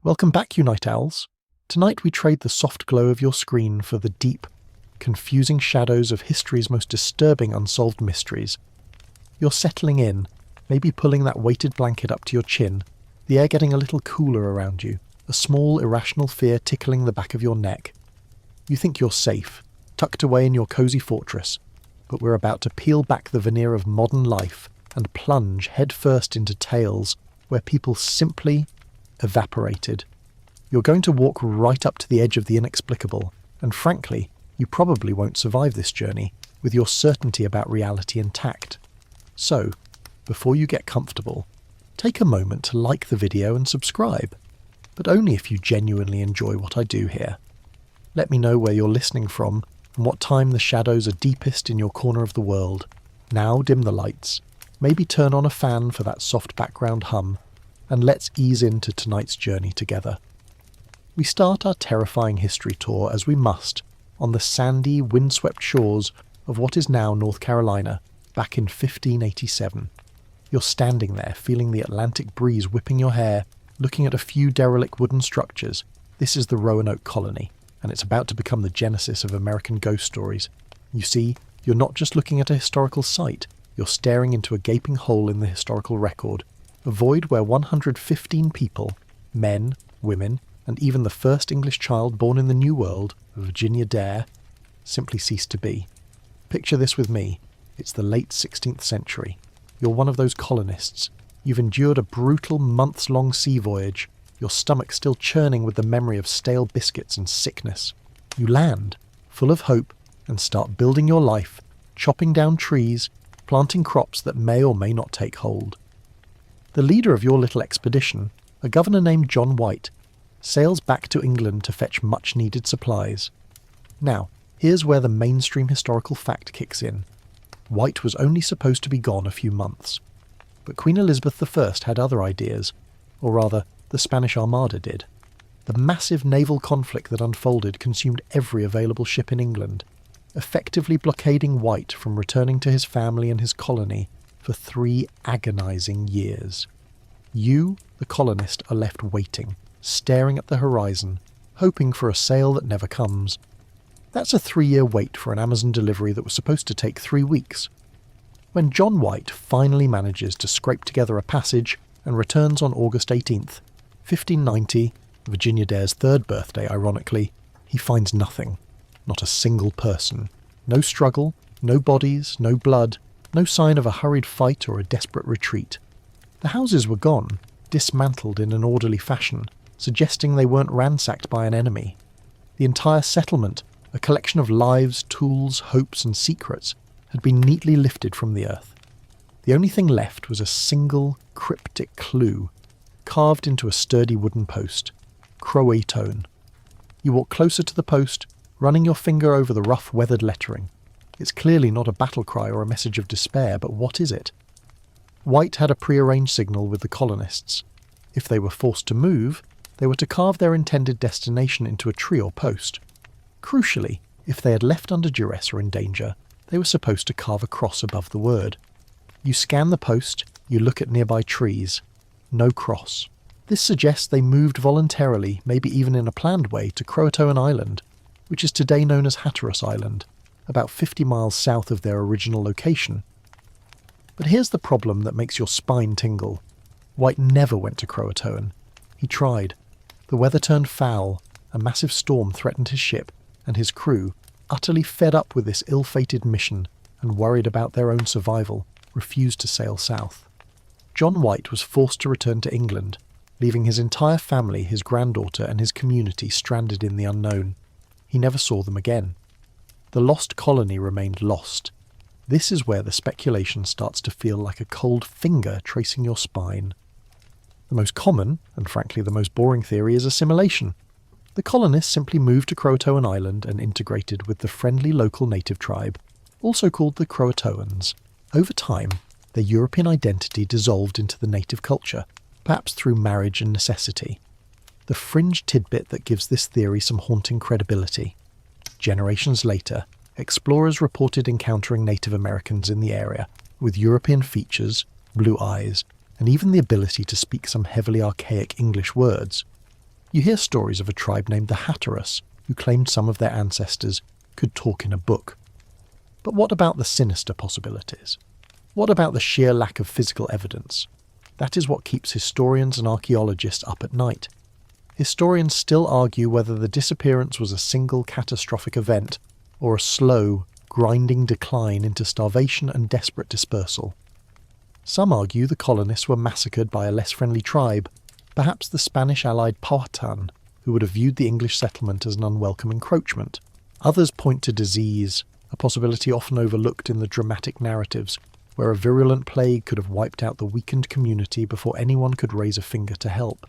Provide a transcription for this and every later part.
Welcome back, you night owls. Tonight we trade the soft glow of your screen for the deep, confusing shadows of history's most disturbing unsolved mysteries. You're settling in, maybe pulling that weighted blanket up to your chin, the air getting a little cooler around you, a small irrational fear tickling the back of your neck. You think you're safe, tucked away in your cozy fortress, but we're about to peel back the veneer of modern life and plunge headfirst into tales where people simply evaporated. You're going to walk right up to the edge of the inexplicable, and frankly, you probably won't survive this journey with your certainty about reality intact. So, before you get comfortable, take a moment to like the video and subscribe, but only if you genuinely enjoy what I do here. Let me know where you're listening from and what time the shadows are deepest in your corner of the world. Now dim the lights, maybe turn on a fan for that soft background hum, and let's ease into tonight's journey together. We start our terrifying history tour as we must on the sandy, windswept shores of what is now North Carolina, back in 1587. You're standing there, feeling the Atlantic breeze whipping your hair, looking at a few derelict wooden structures. This is the Roanoke colony, and it's about to become the genesis of American ghost stories. You see, you're not just looking at a historical site, you're staring into a gaping hole in the historical record, a void where 115 people, men, women, and even the first English child born in the New World, Virginia Dare, simply ceased to be. Picture this with me. It's the late 16th century. You're one of those colonists. You've endured a brutal months-long sea voyage, your stomach still churning with the memory of stale biscuits and sickness. You land, full of hope, and start building your life, chopping down trees, planting crops that may or may not take hold. The leader of your little expedition, a governor named John White, sails back to England to fetch much-needed supplies. Now, here's where the mainstream historical fact kicks in. White was only supposed to be gone a few months. But Queen Elizabeth I had other ideas, or rather, the Spanish Armada did. The massive naval conflict that unfolded consumed every available ship in England, effectively blockading White from returning to his family and his colony for 3 agonizing years. You, the colonist, are left waiting, staring at the horizon, hoping for a sail that never comes. That's a 3-year wait for an Amazon delivery that was supposed to take 3 weeks. When John White finally manages to scrape together a passage and returns on August 18th, 1590, Virginia Dare's 3rd birthday ironically, he finds nothing. Not a single person. No struggle, no bodies, no blood, no sign of a hurried fight or a desperate retreat. The houses were gone, dismantled in an orderly fashion, suggesting they weren't ransacked by an enemy. The entire settlement, a collection of lives, tools, hopes and secrets, had been neatly lifted from the earth. The only thing left was a single, cryptic clue, carved into a sturdy wooden post. Croatoan. You walk closer to the post, running your finger over the rough, weathered lettering. It's clearly not a battle cry or a message of despair, but what is it? White had a prearranged signal with the colonists. If they were forced to move, they were to carve their intended destination into a tree or post. Crucially, if they had left under duress or in danger, they were supposed to carve a cross above the word. You scan the post, you look at nearby trees. No cross. This suggests they moved voluntarily, maybe even in a planned way, to Croatoan Island, which is today known as Hatteras Island, about 50 miles south of their original location. But here's the problem that makes your spine tingle. White never went to Croatoan. He tried. The weather turned foul, a massive storm threatened his ship, and his crew, utterly fed up with this ill-fated mission and worried about their own survival, refused to sail south. John White was forced to return to England, leaving his entire family, his granddaughter and his community stranded in the unknown. He never saw them again. The lost colony remained lost. This is where the speculation starts to feel like a cold finger tracing your spine. The most common, and frankly the most boring theory, is assimilation. The colonists simply moved to Croatoan Island and integrated with the friendly local native tribe, also called the Croatoans. Over time, their European identity dissolved into the native culture, perhaps through marriage and necessity. The fringe tidbit that gives this theory some haunting credibility. Generations later, explorers reported encountering Native Americans in the area, with European features, blue eyes, and even the ability to speak some heavily archaic English words. You hear stories of a tribe named the Hatteras, who claimed some of their ancestors could talk in a book. But what about the sinister possibilities? What about the sheer lack of physical evidence? That is what keeps historians and archaeologists up at night. Historians still argue whether the disappearance was a single catastrophic event or a slow, grinding decline into starvation and desperate dispersal. Some argue the colonists were massacred by a less friendly tribe, perhaps the Spanish-allied Powhatan, who would have viewed the English settlement as an unwelcome encroachment. Others point to disease, a possibility often overlooked in the dramatic narratives, where a virulent plague could have wiped out the weakened community before anyone could raise a finger to help.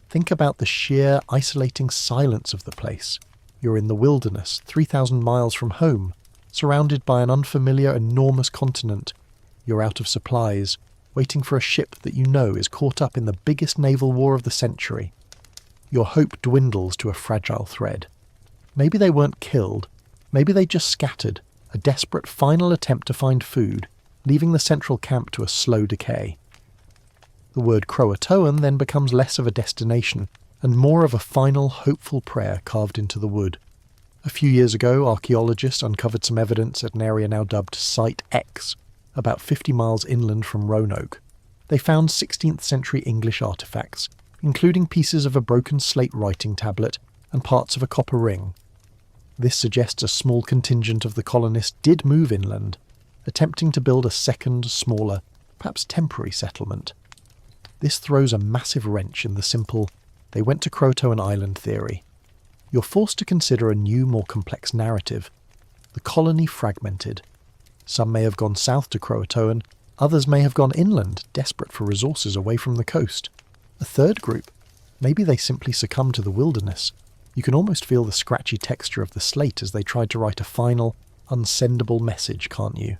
Think about the sheer, isolating silence of the place. You're in the wilderness, 3,000 miles from home, surrounded by an unfamiliar, enormous continent. You're out of supplies, waiting for a ship that you know is caught up in the biggest naval war of the century. Your hope dwindles to a fragile thread. Maybe they weren't killed. Maybe they just scattered, a desperate final attempt to find food, leaving the central camp to a slow decay. The word Croatoan then becomes less of a destination and more of a final, hopeful prayer carved into the wood. A few years ago, archaeologists uncovered some evidence at an area now dubbed Site X, about 50 miles inland from Roanoke. They found 16th century English artefacts, including pieces of a broken slate writing tablet and parts of a copper ring. This suggests a small contingent of the colonists did move inland, attempting to build a second, smaller, perhaps temporary settlement. This throws a massive wrench in the simple, they went to Croatoan Island theory. You're forced to consider a new, more complex narrative. The colony fragmented. Some may have gone south to Croatoan, others may have gone inland, desperate for resources away from the coast. A third group, maybe they simply succumbed to the wilderness. You can almost feel the scratchy texture of the slate as they tried to write a final, unsendable message, can't you?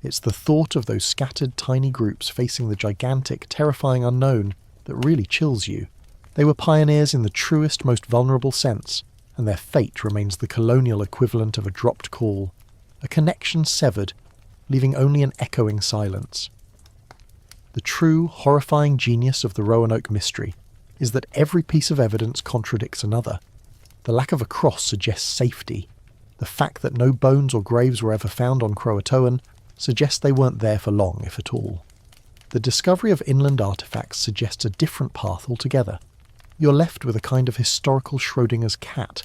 It's the thought of those scattered tiny groups facing the gigantic, terrifying unknown that really chills you. They were pioneers in the truest, most vulnerable sense, and their fate remains the colonial equivalent of a dropped call, a connection severed, leaving only an echoing silence. The true, horrifying genius of the Roanoke mystery is that every piece of evidence contradicts another. The lack of a cross suggests safety. The fact that no bones or graves were ever found on Croatoan suggests they weren't there for long, if at all. The discovery of inland artefacts suggests a different path altogether. You're left with a kind of historical Schrodinger's cat.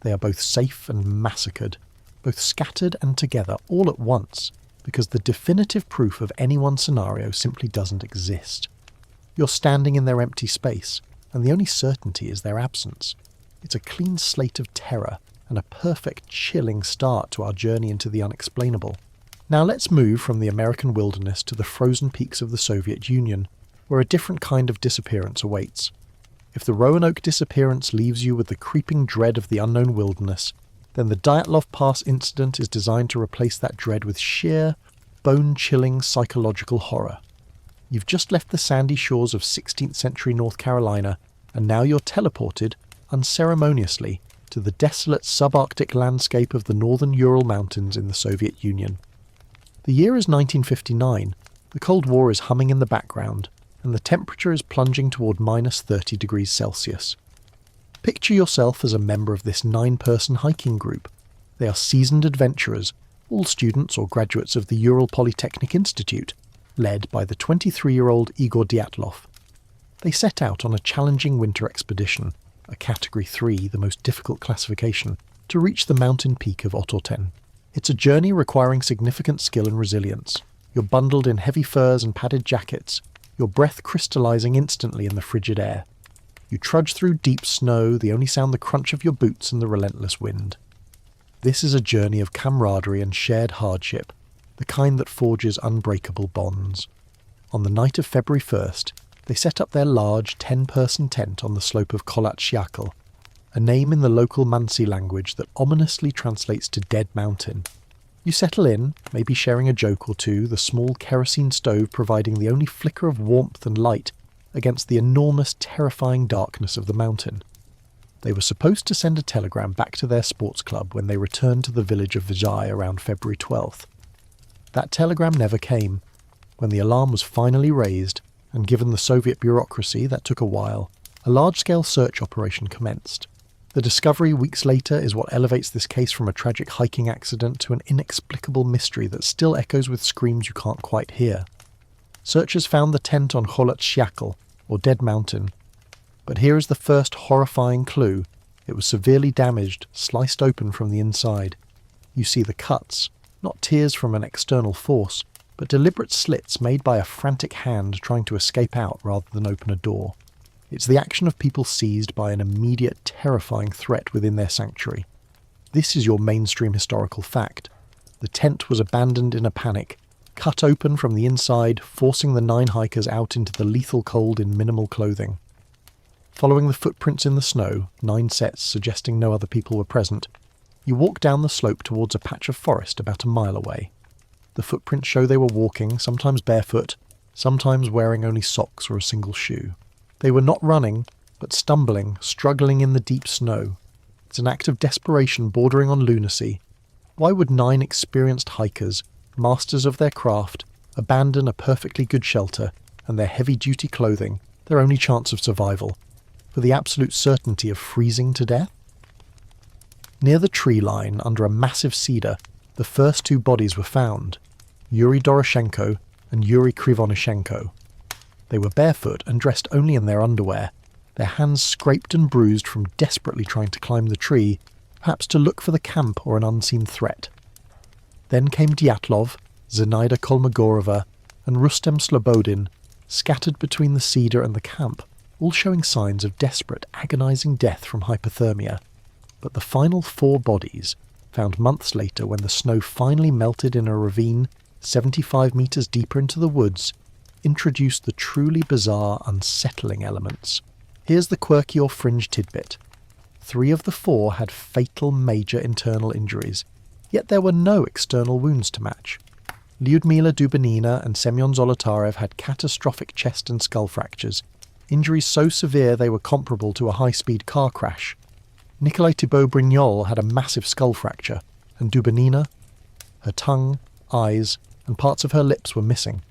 They are both safe and massacred, both scattered and together all at once, because the definitive proof of any one scenario simply doesn't exist. You're standing in their empty space, and the only certainty is their absence. It's a clean slate of terror, and a perfect, chilling start to our journey into the unexplainable. Now let's move from the American wilderness to the frozen peaks of the Soviet Union, where a different kind of disappearance awaits. If the Roanoke disappearance leaves you with the creeping dread of the unknown wilderness, then the Dyatlov Pass incident is designed to replace that dread with sheer, bone-chilling psychological horror. You've just left the sandy shores of 16th century North Carolina, and now you're teleported, unceremoniously, to the desolate subarctic landscape of the northern Ural Mountains in the Soviet Union. The year is 1959, the Cold War is humming in the background, and the temperature is plunging toward minus 30 degrees Celsius. Picture yourself as a member of this 9-person hiking group. They are seasoned adventurers, all students or graduates of the Ural Polytechnic Institute, led by the 23-year-old Igor Dyatlov. They set out on a challenging winter expedition, a Category 3, the most difficult classification, to reach the mountain peak of Otorten. It's a journey requiring significant skill and resilience. You're bundled in heavy furs and padded jackets, your breath crystallizing instantly in the frigid air. You trudge through deep snow, the only sound the crunch of your boots and the relentless wind. This is a journey of camaraderie and shared hardship, the kind that forges unbreakable bonds. On the night of February 1st, they set up their large 10-person tent on the slope of Kolatchiakal, a name in the local Mansi language that ominously translates to Dead Mountain. You settle in, maybe sharing a joke or two, the small kerosene stove providing the only flicker of warmth and light against the enormous, terrifying darkness of the mountain. They were supposed to send a telegram back to their sports club when they returned to the village of Vijay around February 12th. That telegram never came. When the alarm was finally raised, and given the Soviet bureaucracy that took a while, A large-scale search operation commenced. The discovery weeks later is what elevates this case from a tragic hiking accident to an inexplicable mystery that still echoes with screams you can't quite hear. Searchers found the tent on Cholat Xiakal, or Dead Mountain. But here is the first horrifying clue. It was severely damaged, sliced open from the inside. You see the cuts, not tears from an external force, but deliberate slits made by a frantic hand trying to escape out rather than open a door. It's the action of people seized by an immediate, terrifying threat within their sanctuary. This is your mainstream historical fact. The tent was abandoned in a panic, cut open from the inside, forcing the 9 hikers out into the lethal cold in minimal clothing. Following the footprints in the snow, 9 sets suggesting no other people were present, you walk down the slope towards a patch of forest about a mile away. The footprints show they were walking, sometimes barefoot, sometimes wearing only socks or a single shoe. They were not running, but stumbling, struggling in the deep snow. It's an act of desperation bordering on lunacy. Why would 9 experienced hikers, masters of their craft, abandon a perfectly good shelter and their heavy-duty clothing, their only chance of survival, for the absolute certainty of freezing to death? Near the tree line, under a massive cedar, the first 2 bodies were found, Yuri Doroshenko and Yuri Krivonishenko. They were barefoot and dressed only in their underwear, their hands scraped and bruised from desperately trying to climb the tree, perhaps to look for the camp or an unseen threat. Then came Dyatlov, Zenaida Kolmogorova, and Rustem Slobodin, scattered between the cedar and the camp, all showing signs of desperate, agonizing death from hypothermia. But the final 4 bodies, found months later when the snow finally melted in a ravine 75 meters deeper into the woods, introduced the truly bizarre, unsettling elements. Here's the quirky or fringe tidbit. 3 of the 4 had fatal major internal injuries, yet there were no external wounds to match. Lyudmila Dubinina and Semyon Zolotarev had catastrophic chest and skull fractures, injuries so severe they were comparable to a high-speed car crash. Nikolai Thibault-Brignol had a massive skull fracture, and Dubinina, her tongue, eyes, and parts of her lips were missing.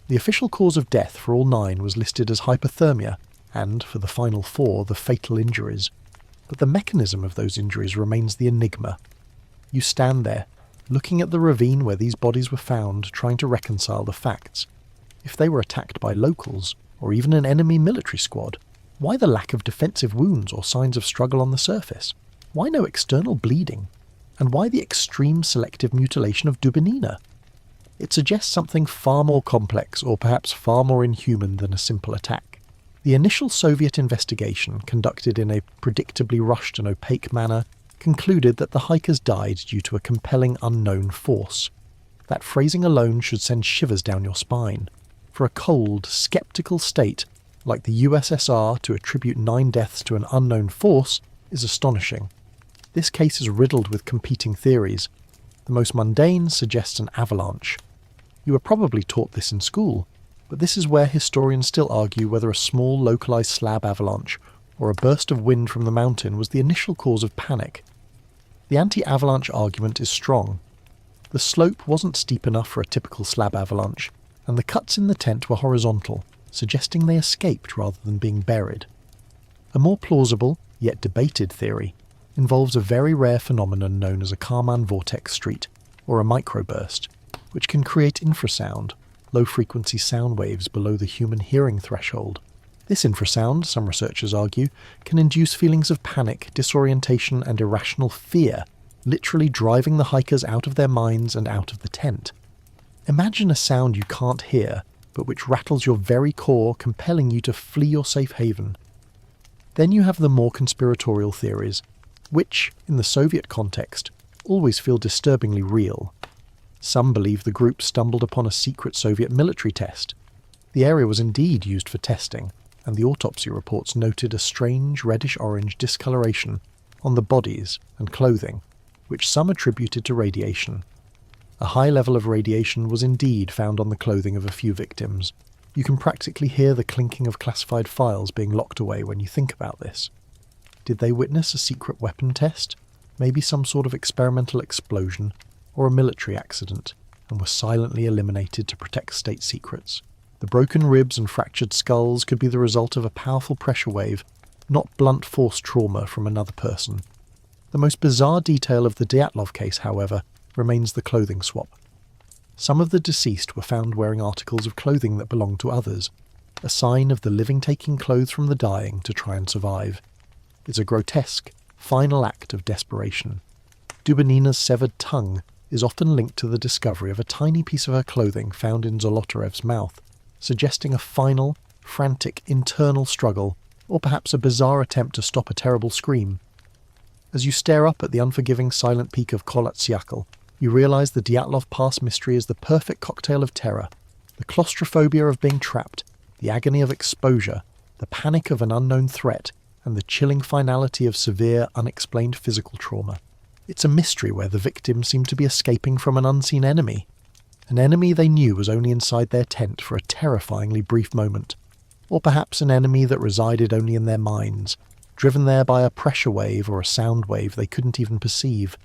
The official cause of death for all 9 was listed as hypothermia, and, for the final 4, the fatal injuries. But the mechanism of those injuries remains the enigma. You stand there, looking at the ravine where these bodies were found, trying to reconcile the facts. If they were attacked by locals, or even an enemy military squad, why the lack of defensive wounds or signs of struggle on the surface? Why no external bleeding? And why the extreme selective mutilation of Dubinina? It suggests something far more complex or perhaps far more inhuman than a simple attack. The initial Soviet investigation, conducted in a predictably rushed and opaque manner, concluded that the hikers died due to a compelling unknown force. That phrasing alone should send shivers down your spine. For a cold, sceptical state like the USSR to attribute 9 deaths to an unknown force is astonishing. This case is riddled with competing theories. The most mundane suggests an avalanche. You were probably taught this in school, but this is where historians still argue whether a small localized slab avalanche or a burst of wind from the mountain was the initial cause of panic. The anti-avalanche argument is strong. The slope wasn't steep enough for a typical slab avalanche, and the cuts in the tent were horizontal, suggesting they escaped rather than being buried. A more plausible, yet debated theory involves a very rare phenomenon known as a Kármán vortex street, or a microburst, which can create infrasound, low-frequency sound waves below the human hearing threshold. This infrasound, some researchers argue, can induce feelings of panic, disorientation, and irrational fear, literally driving the hikers out of their minds and out of the tent. Imagine a sound you can't hear, but which rattles your very core, compelling you to flee your safe haven. Then you have the more conspiratorial theories, which, in the Soviet context, always feel disturbingly real. Some believe the group stumbled upon a secret Soviet military test. The area was indeed used for testing, and the autopsy reports noted a strange reddish-orange discoloration on the bodies and clothing, which some attributed to radiation. A high level of radiation was indeed found on the clothing of a few victims. You can practically hear the clinking of classified files being locked away when you think about this. Did they witness a secret weapon test? Maybe some sort of experimental explosion, or a military accident, and were silently eliminated to protect state secrets? The broken ribs and fractured skulls could be the result of a powerful pressure wave, not blunt force trauma from another person. The most bizarre detail of the Dyatlov case, however, remains the clothing swap. Some of the deceased were found wearing articles of clothing that belonged to others, a sign of the living taking clothes from the dying to try and survive. It's a grotesque, final act of desperation. Dubinina's severed tongue is often linked to the discovery of a tiny piece of her clothing found in Zolotarev's mouth, suggesting a final, frantic internal struggle, or perhaps a bizarre attempt to stop a terrible scream. As you stare up at the unforgiving silent peak of Kholat-Syakhl, you realise the Dyatlov Pass mystery is the perfect cocktail of terror, the claustrophobia of being trapped, the agony of exposure, the panic of an unknown threat, and the chilling finality of severe, unexplained physical trauma. It's a mystery where the victims seem to be escaping from an unseen enemy, an enemy they knew was only inside their tent for a terrifyingly brief moment, or perhaps an enemy that resided only in their minds, driven there by a pressure wave or a sound wave they couldn't even perceive.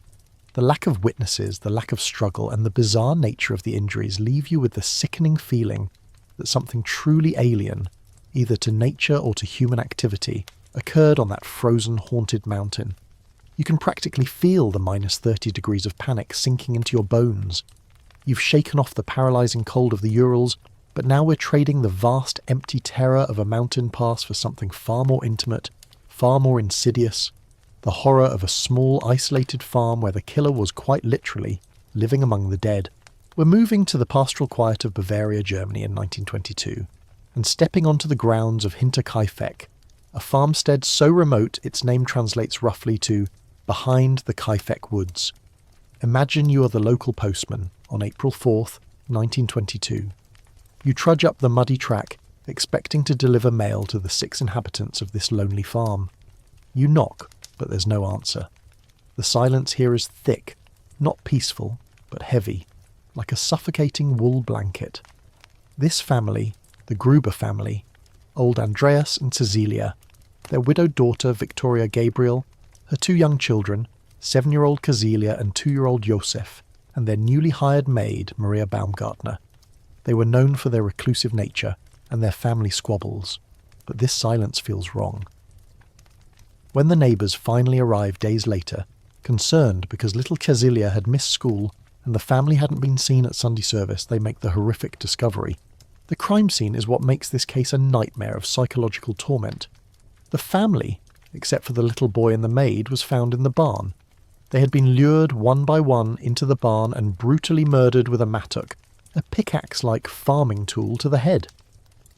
The lack of witnesses, the lack of struggle, and the bizarre nature of the injuries leave you with the sickening feeling that something truly alien, either to nature or to human activity, occurred on that frozen, haunted mountain. You can practically feel the -30 degrees of panic sinking into your bones. You've shaken off the paralysing cold of the Urals, but now we're trading the vast, empty terror of a mountain pass for something far more intimate, far more insidious, the horror of a small, isolated farm where the killer was quite literally living among the dead. We're moving to the pastoral quiet of Bavaria, Germany in 1922, and stepping onto the grounds of Hinterkaifeck, a farmstead so remote its name translates roughly to behind the Kaifeck woods. Imagine you are the local postman on April 4th, 1922. You trudge up the muddy track, expecting to deliver mail to the 6 inhabitants of this lonely farm. You knock, but there's no answer. The silence here is thick, not peaceful, but heavy, like a suffocating wool blanket. This family, the Gruber family, old Andreas and Cecilia, their widowed daughter Victoria Gabriel, her 2 young children, 7-year-old Cecilia and 2-year-old Josef, and their newly hired maid Maria Baumgartner. They were known for their reclusive nature and their family squabbles, but this silence feels wrong. When the neighbours finally arrived days later, concerned because little Cecilia had missed school and the family hadn't been seen at Sunday service, they make the horrific discovery. The crime scene is what makes this case a nightmare of psychological torment. The family, except for the little boy and the maid, was found in the barn. They had been lured one by one into the barn and brutally murdered with a mattock, a pickaxe-like farming tool to the head.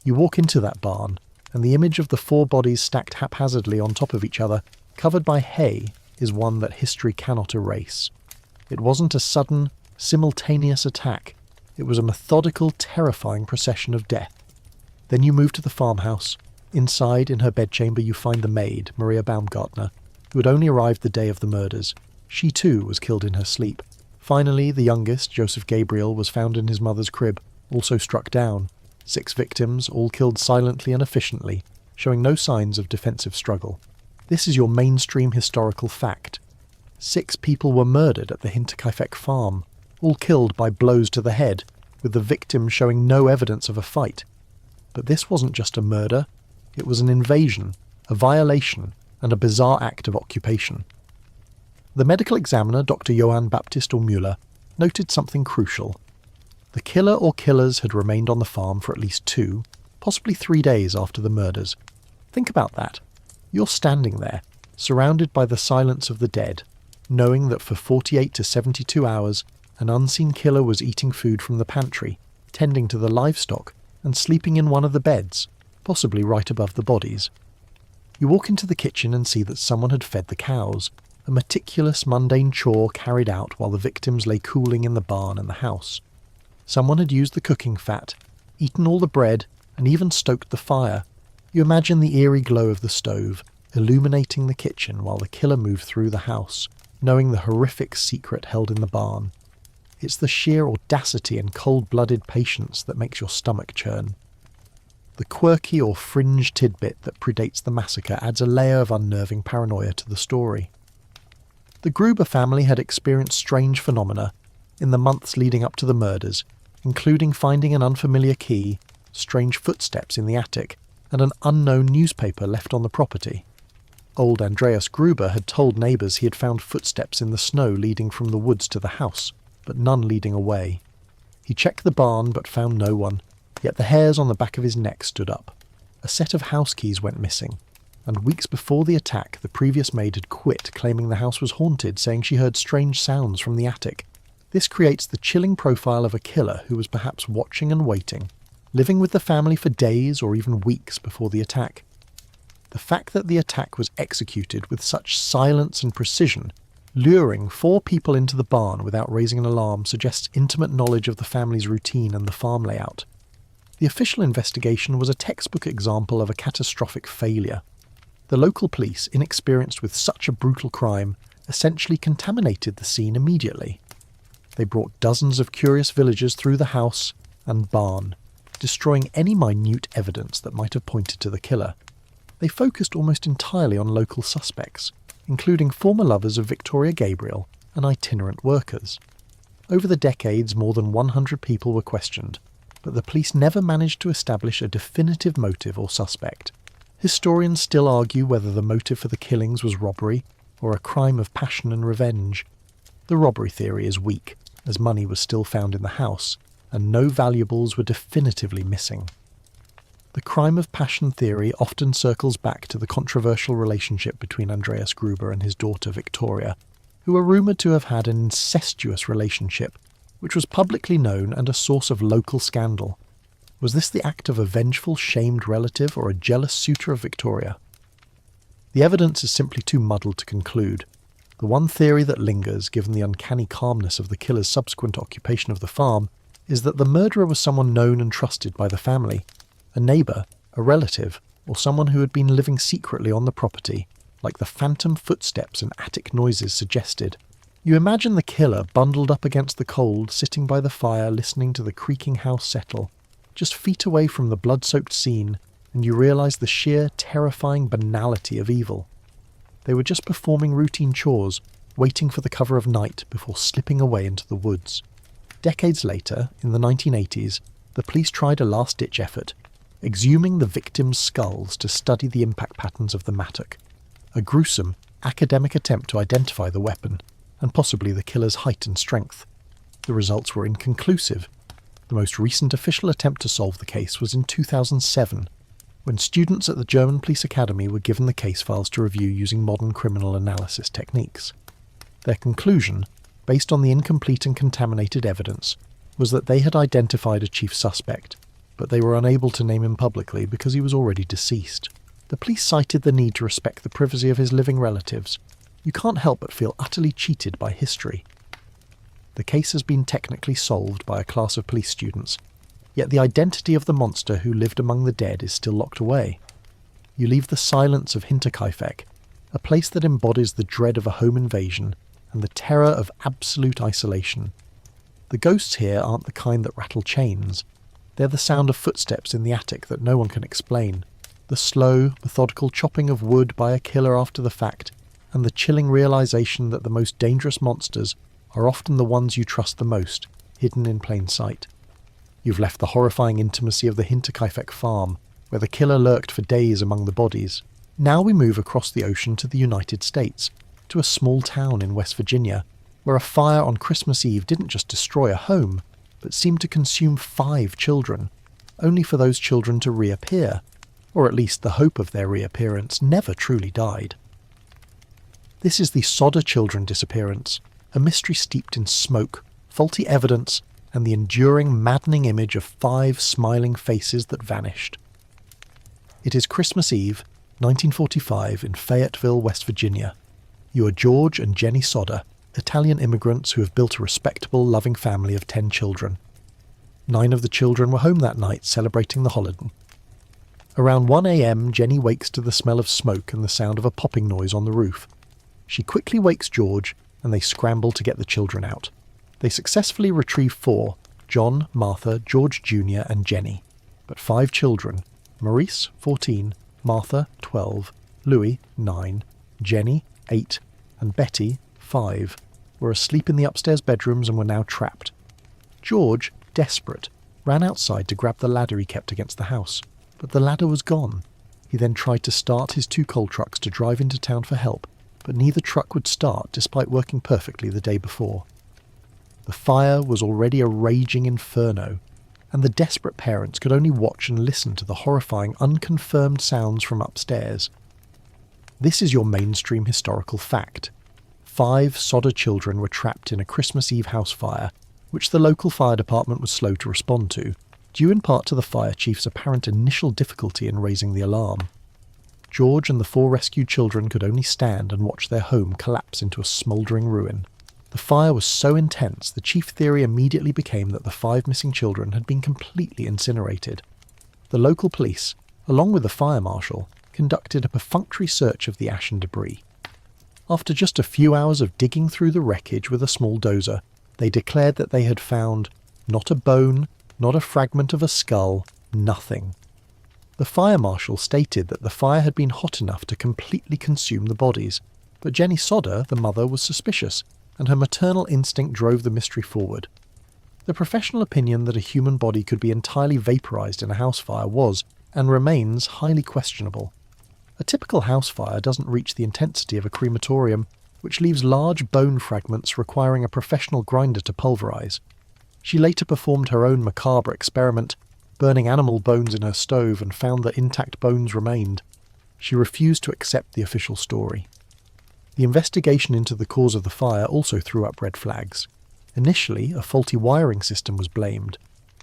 You walk into that barn, and the image of the 4 bodies stacked haphazardly on top of each other, covered by hay, is one that history cannot erase. It wasn't a sudden, simultaneous attack. It was a methodical, terrifying procession of death. Then you move to the farmhouse. Inside, in her bedchamber, you find the maid, Maria Baumgartner, who had only arrived the day of the murders. She too was killed in her sleep. Finally, the youngest, Joseph Gabriel, was found in his mother's crib, also struck down. 6 victims, all killed silently and efficiently, showing no signs of defensive struggle. This is your mainstream historical fact. 6 people were murdered at the Hinterkaifeck farm, all killed by blows to the head, with the victims showing no evidence of a fight. But this wasn't just a murder, it was an invasion, a violation, and a bizarre act of occupation. The medical examiner, Dr. Johann Baptist Müller, noted something crucial. The killer or killers had remained on the farm for at least 2, possibly 3 days after the murders. Think about that. You're standing there, surrounded by the silence of the dead, knowing that for 48 to 72 hours, an unseen killer was eating food from the pantry, tending to the livestock, and sleeping in one of the beds, possibly right above the bodies. You walk into the kitchen and see that someone had fed the cows, a meticulous, mundane chore carried out while the victims lay cooling in the barn and the house. Someone had used the cooking fat, eaten all the bread, and even stoked the fire. You imagine the eerie glow of the stove, illuminating the kitchen while the killer moved through the house, knowing the horrific secret held in the barn. It's the sheer audacity and cold-blooded patience that makes your stomach churn. The quirky or fringe tidbit that predates the massacre adds a layer of unnerving paranoia to the story. The Gruber family had experienced strange phenomena in the months leading up to the murders, including finding an unfamiliar key, strange footsteps in the attic, and an unknown newspaper left on the property. Old Andreas Gruber had told neighbours he had found footsteps in the snow leading from the woods to the house, but none leading away. He checked the barn but found no one, yet the hairs on the back of his neck stood up. A set of house keys went missing, and weeks before the attack the previous maid had quit, claiming the house was haunted, saying she heard strange sounds from the attic. This creates the chilling profile of a killer who was perhaps watching and waiting, living with the family for days or even weeks before the attack. The fact that the attack was executed with such silence and precision, luring 4 people into the barn without raising an alarm, suggests intimate knowledge of the family's routine and the farm layout. The official investigation was a textbook example of a catastrophic failure. The local police, inexperienced with such a brutal crime, essentially contaminated the scene immediately. They brought dozens of curious villagers through the house and barn, destroying any minute evidence that might have pointed to the killer. They focused almost entirely on local suspects, including former lovers of Victoria Gabriel and itinerant workers. Over the decades, more than 100 people were questioned, but the police never managed to establish a definitive motive or suspect. Historians still argue whether the motive for the killings was robbery or a crime of passion and revenge. The robbery theory is weak, as money was still found in the house, and no valuables were definitively missing. The crime of passion theory often circles back to the controversial relationship between Andreas Gruber and his daughter Victoria, who are rumoured to have had an incestuous relationship, which was publicly known and a source of local scandal. Was this the act of a vengeful, shamed relative or a jealous suitor of Victoria? The evidence is simply too muddled to conclude. The one theory that lingers, given the uncanny calmness of the killer's subsequent occupation of the farm, is that the murderer was someone known and trusted by the family, a neighbour, a relative, or someone who had been living secretly on the property, like the phantom footsteps and attic noises suggested. You imagine the killer bundled up against the cold, sitting by the fire listening to the creaking house settle, just feet away from the blood-soaked scene, and you realise the sheer, terrifying banality of evil. They were just performing routine chores, waiting for the cover of night before slipping away into the woods. Decades later, in the 1980s, the police tried a last-ditch effort, exhuming the victims' skulls to study the impact patterns of the mattock, a gruesome, academic attempt to identify the weapon, and possibly the killer's height and strength. The results were inconclusive. The most recent official attempt to solve the case was in 2007, when students at the German Police Academy were given the case files to review using modern criminal analysis techniques. Their conclusion, based on the incomplete and contaminated evidence, was that they had identified a chief suspect, but they were unable to name him publicly because he was already deceased. The police cited the need to respect the privacy of his living relatives. You can't help but feel utterly cheated by history. The case has been technically solved by a class of police students, yet the identity of the monster who lived among the dead is still locked away. You leave the silence of Hinterkaifeck, a place that embodies the dread of a home invasion and the terror of absolute isolation. The ghosts here aren't the kind that rattle chains. They're the sound of footsteps in the attic that no one can explain, the slow, methodical chopping of wood by a killer after the fact, and the chilling realization that the most dangerous monsters are often the ones you trust the most, hidden in plain sight. You've left the horrifying intimacy of the Hinterkaifeck farm, where the killer lurked for days among the bodies. Now we move across the ocean to the United States, to a small town in West Virginia, where a fire on Christmas Eve didn't just destroy a home, but seemed to consume 5 children, only for those children to reappear, or at least the hope of their reappearance never truly died. This is the Sodder children disappearance, a mystery steeped in smoke, faulty evidence, and the enduring, maddening image of 5 smiling faces that vanished. It is Christmas Eve, 1945, in Fayetteville, West Virginia. You are George and Jenny Sodder, Italian immigrants who have built a respectable, loving family of 10 children. 9 of the children were home that night celebrating the holiday. Around 1 a.m, Jenny wakes to the smell of smoke and the sound of a popping noise on the roof. She quickly wakes George, and they scramble to get the children out. They successfully retrieve 4, John, Martha, George Jr. and Jenny. But 5 children, Maurice, 14, Martha, 12, Louis, 9, Jenny, 8, and Betty, 5, were asleep in the upstairs bedrooms and were now trapped. George, desperate, ran outside to grab the ladder he kept against the house, but the ladder was gone. He then tried to start his 2 coal trucks to drive into town for help, but neither truck would start despite working perfectly the day before. The fire was already a raging inferno, and the desperate parents could only watch and listen to the horrifying unconfirmed sounds from upstairs. This is your mainstream historical fact. 5 Sodder children were trapped in a Christmas Eve house fire, which the local fire department was slow to respond to, due in part to the fire chief's apparent initial difficulty in raising the alarm. George and the 4 rescued children could only stand and watch their home collapse into a smouldering ruin. The fire was so intense, the chief theory immediately became that the 5 missing children had been completely incinerated. The local police, along with the fire marshal, conducted a perfunctory search of the ash and debris. After just a few hours of digging through the wreckage with a small dozer, they declared that they had found not a bone, not a fragment of a skull, nothing. The fire marshal stated that the fire had been hot enough to completely consume the bodies, but Jenny Sodder, the mother, was suspicious, and her maternal instinct drove the mystery forward. The professional opinion that a human body could be entirely vaporized in a house fire was, and remains, highly questionable. A typical house fire doesn't reach the intensity of a crematorium, which leaves large bone fragments requiring a professional grinder to pulverize. She later performed her own macabre experiment, burning animal bones in her stove, and found that intact bones remained. She refused to accept the official story. The investigation into the cause of the fire also threw up red flags. Initially, a faulty wiring system was blamed.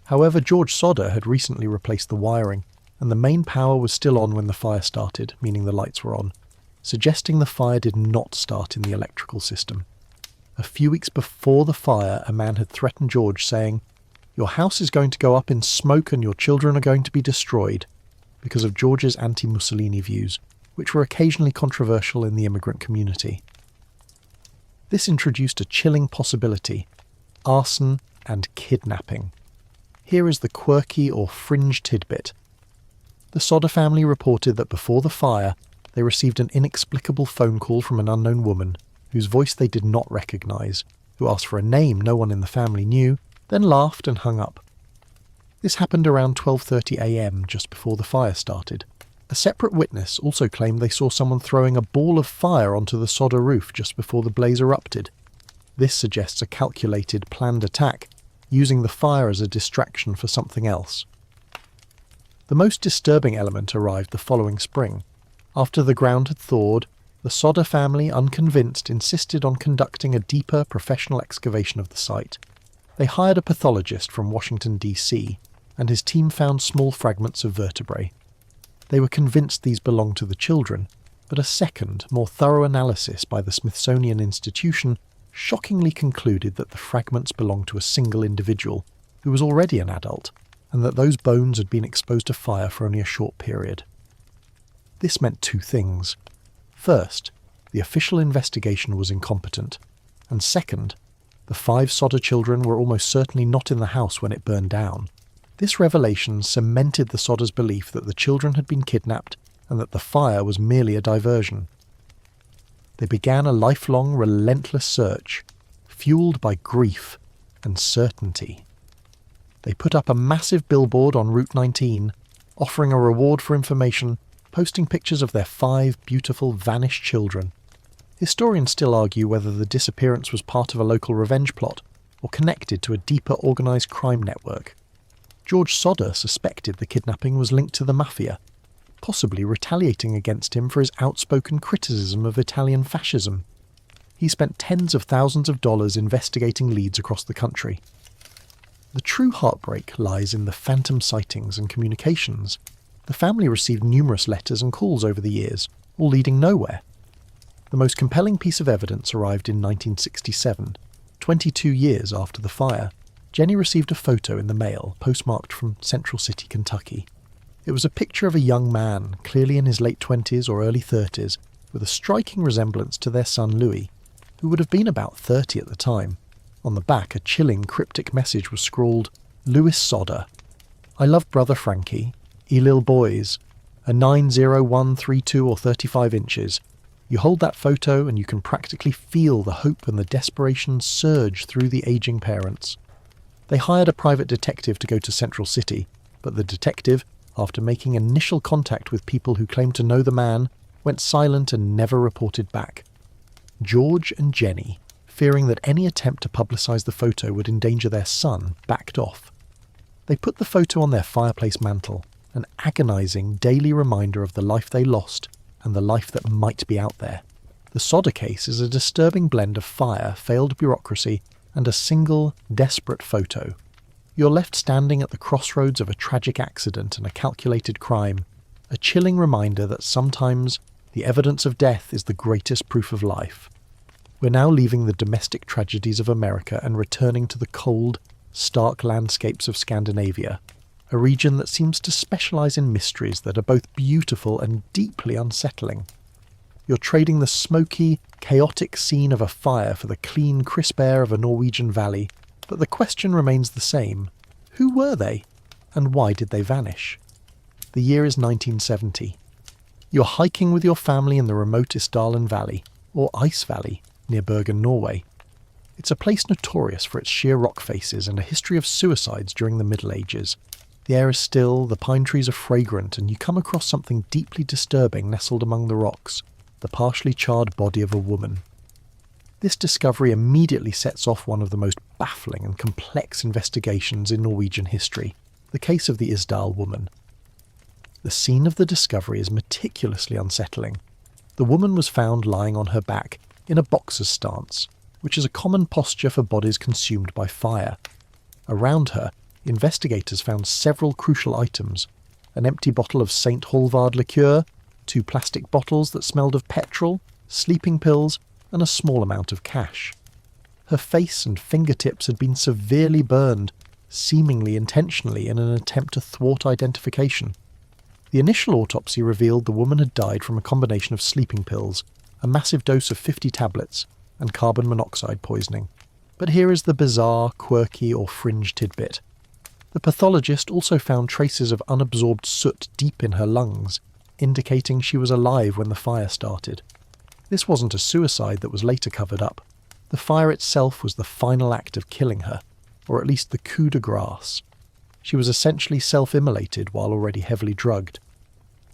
However, George Sodder had recently replaced the wiring, and the main power was still on when the fire started, meaning the lights were on, suggesting the fire did not start in the electrical system. A few weeks before the fire, a man had threatened George, saying, "Your house is going to go up in smoke and your children are going to be destroyed," because of George's anti-Mussolini views, which were occasionally controversial in the immigrant community. This introduced a chilling possibility: arson and kidnapping. Here is the quirky or fringe tidbit. The Sodder family reported that before the fire, they received an inexplicable phone call from an unknown woman, whose voice they did not recognise, who asked for a name no one in the family knew, then laughed and hung up. This happened around 12:30 a.m, just before the fire started. A separate witness also claimed they saw someone throwing a ball of fire onto the Sodder roof just before the blaze erupted. This suggests a calculated, planned attack, using the fire as a distraction for something else. The most disturbing element arrived the following spring. After the ground had thawed, the Sodder family, unconvinced, insisted on conducting a deeper professional excavation of the site. They hired a pathologist from Washington, D.C., and his team found small fragments of vertebrae. They were convinced these belonged to the children, but a second, more thorough analysis by the Smithsonian Institution shockingly concluded that the fragments belonged to a single individual, who was already an adult, and that those bones had been exposed to fire for only a short period. This meant 2 things. First, the official investigation was incompetent, and second, the 5 Sodder children were almost certainly not in the house when it burned down. This revelation cemented the Sodders' belief that the children had been kidnapped and that the fire was merely a diversion. They began a lifelong, relentless search, fueled by grief and certainty. They put up a massive billboard on Route 19, offering a reward for information, posting pictures of their 5 beautiful, vanished children. Historians still argue whether the disappearance was part of a local revenge plot or connected to a deeper organised crime network. George Sodder suspected the kidnapping was linked to the mafia, possibly retaliating against him for his outspoken criticism of Italian fascism. He spent tens of thousands of dollars investigating leads across the country. The true heartbreak lies in the phantom sightings and communications. The family received numerous letters and calls over the years, all leading nowhere. The most compelling piece of evidence arrived in 1967, 22 years after the fire. Jenny received a photo in the mail, postmarked from Central City, Kentucky. It was a picture of a young man, clearly in his late 20s or early 30s, with a striking resemblance to their son Louis, who would have been about 30 at the time. On the back, a chilling, cryptic message was scrawled, "Louis Sodder. I love brother Frankie. Lil boys. A 90132 or 35 inches. You hold that photo and you can practically feel the hope and the desperation surge through the aging parents." They hired a private detective to go to Central City, but the detective, after making initial contact with people who claimed to know the man, went silent and never reported back. George and Jenny, fearing that any attempt to publicise the photo would endanger their son, backed off. They put the photo on their fireplace mantel, an agonising daily reminder of the life they lost and the life that might be out there. The Sodder case is a disturbing blend of fire, failed bureaucracy, and a single, desperate photo. You're left standing at the crossroads of a tragic accident and a calculated crime, a chilling reminder that sometimes the evidence of death is the greatest proof of life. We're now leaving the domestic tragedies of America and returning to the cold, stark landscapes of Scandinavia, a region that seems to specialise in mysteries that are both beautiful and deeply unsettling. You're trading the smoky, chaotic scene of a fire for the clean, crisp air of a Norwegian valley, but the question remains the same. Who were they? And why did they vanish? The year is 1970. You're hiking with your family in the remote Isdalen Valley, or Ice Valley, near Bergen, Norway. It's a place notorious for its sheer rock faces and a history of suicides during the Middle Ages. The air is still, the pine trees are fragrant, and you come across something deeply disturbing nestled among the rocks, the partially charred body of a woman. This discovery immediately sets off one of the most baffling and complex investigations in Norwegian history, the case of the Isdal woman. The scene of the discovery is meticulously unsettling. The woman was found lying on her back, in a boxer's stance, which is a common posture for bodies consumed by fire. Around her, investigators found several crucial items: an empty bottle of St. Hallvard liqueur, 2 plastic bottles that smelled of petrol, sleeping pills, and a small amount of cash. Her face and fingertips had been severely burned, seemingly intentionally in an attempt to thwart identification. The initial autopsy revealed the woman had died from a combination of sleeping pills, a massive dose of 50 tablets, and carbon monoxide poisoning. But here is the bizarre, quirky, or fringe tidbit. The pathologist also found traces of unabsorbed soot deep in her lungs, indicating she was alive when the fire started. This wasn't a suicide that was later covered up. The fire itself was the final act of killing her, or at least the coup de grace. She was essentially self-immolated while already heavily drugged.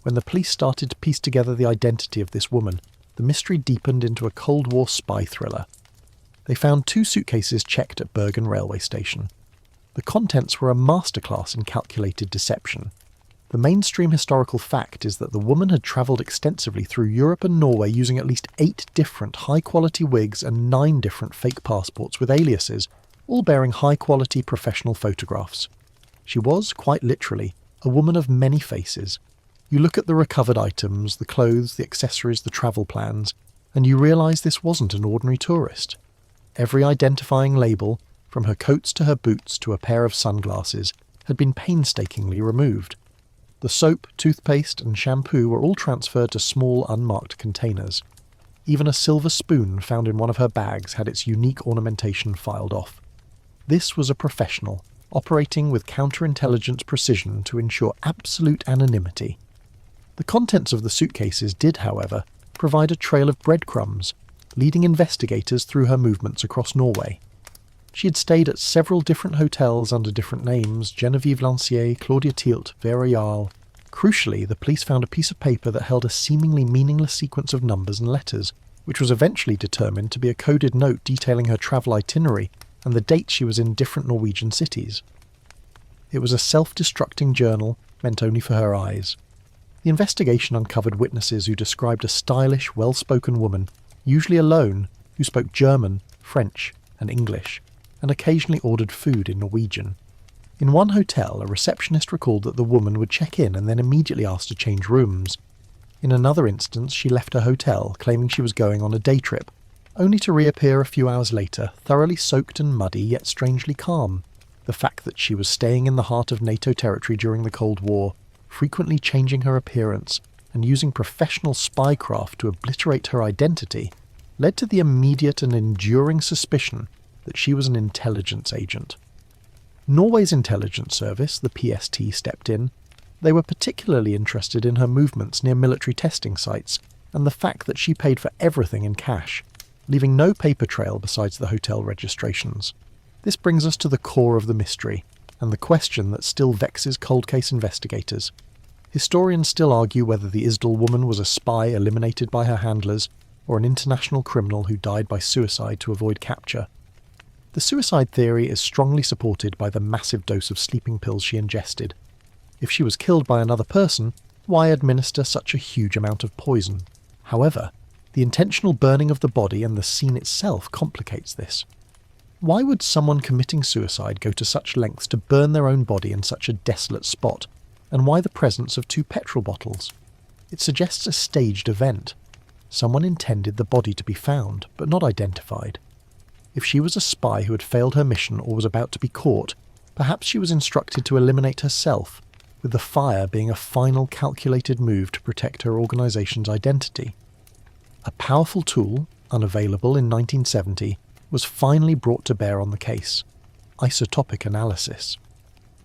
When the police started to piece together the identity of this woman, the mystery deepened into a Cold War spy thriller. They found 2 suitcases checked at Bergen railway station. The contents were a masterclass in calculated deception. The mainstream historical fact is that the woman had travelled extensively through Europe and Norway using at least 8 different high-quality wigs and 9 different fake passports with aliases, all bearing high-quality professional photographs. She was, quite literally, a woman of many faces. You look at the recovered items, the clothes, the accessories, the travel plans, and you realise this wasn't an ordinary tourist. Every identifying label, from her coats to her boots to a pair of sunglasses, had been painstakingly removed. The soap, toothpaste, and shampoo were all transferred to small, unmarked containers. Even a silver spoon found in one of her bags had its unique ornamentation filed off. This was a professional, operating with counterintelligence precision to ensure absolute anonymity. The contents of the suitcases did, however, provide a trail of breadcrumbs, leading investigators through her movements across Norway. She had stayed at several different hotels under different names: Genevieve Lancier, Claudia Tielt, Vera Jarl. Crucially, the police found a piece of paper that held a seemingly meaningless sequence of numbers and letters, which was eventually determined to be a coded note detailing her travel itinerary and the dates she was in different Norwegian cities. It was a self-destructing journal meant only for her eyes. The investigation uncovered witnesses who described a stylish, well-spoken woman, usually alone, who spoke German, French, and English, and occasionally ordered food in Norwegian. In one hotel, a receptionist recalled that the woman would check in and then immediately ask to change rooms. In another instance, she left her hotel, claiming she was going on a day trip, only to reappear a few hours later, thoroughly soaked and muddy, yet strangely calm. The fact that she was staying in the heart of NATO territory during the Cold War, frequently changing her appearance and using professional spycraft to obliterate her identity, led to the immediate and enduring suspicion that she was an intelligence agent. Norway's intelligence service, the PST, stepped in. They were particularly interested in her movements near military testing sites and the fact that she paid for everything in cash, leaving no paper trail besides the hotel registrations. This brings us to the core of the mystery, and the question that still vexes cold case investigators. Historians still argue whether the Isdal woman was a spy eliminated by her handlers, or an international criminal who died by suicide to avoid capture. The suicide theory is strongly supported by the massive dose of sleeping pills she ingested. If she was killed by another person, why administer such a huge amount of poison? However, the intentional burning of the body and the scene itself complicates this. Why would someone committing suicide go to such lengths to burn their own body in such a desolate spot? And why the presence of 2 petrol bottles? It suggests a staged event. Someone intended the body to be found, but not identified. If she was a spy who had failed her mission or was about to be caught, perhaps she was instructed to eliminate herself, with the fire being a final calculated move to protect her organisation's identity. A powerful tool, unavailable in 1970, was finally brought to bear on the case: isotopic analysis.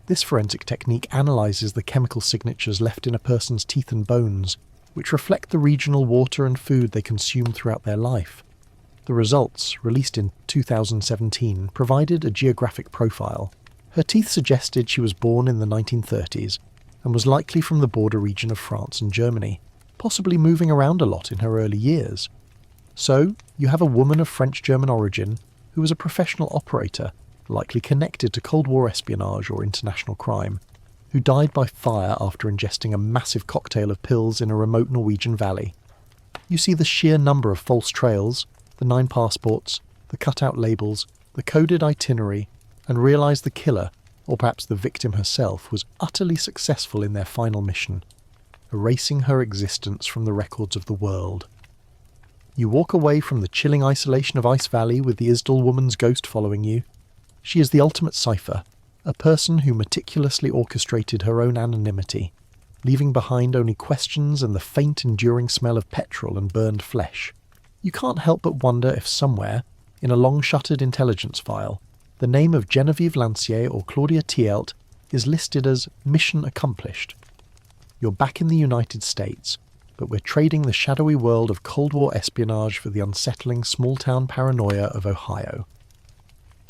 This forensic technique analyses the chemical signatures left in a person's teeth and bones, which reflect the regional water and food they consumed throughout their life. The results, released in 2017, provided a geographic profile. Her teeth suggested she was born in the 1930s and was likely from the border region of France and Germany, possibly moving around a lot in her early years. So, you have a woman of French-German origin who was a professional operator, likely connected to Cold War espionage or international crime, who died by fire after ingesting a massive cocktail of pills in a remote Norwegian valley. You see the sheer number of false trails, the 9 passports, the cut-out labels, the coded itinerary, and realise the killer, or perhaps the victim herself, was utterly successful in their final mission, erasing her existence from the records of the world. You walk away from the chilling isolation of Ice Valley with the Isdal woman's ghost following you. She is the ultimate cipher, a person who meticulously orchestrated her own anonymity, leaving behind only questions and the faint enduring smell of petrol and burned flesh. You can't help but wonder if somewhere, in a long-shuttered intelligence file, the name of Genevieve Lancier or Claudia Thielt is listed as mission accomplished. You're back in the United States, but we're trading the shadowy world of Cold War espionage for the unsettling small-town paranoia of Ohio.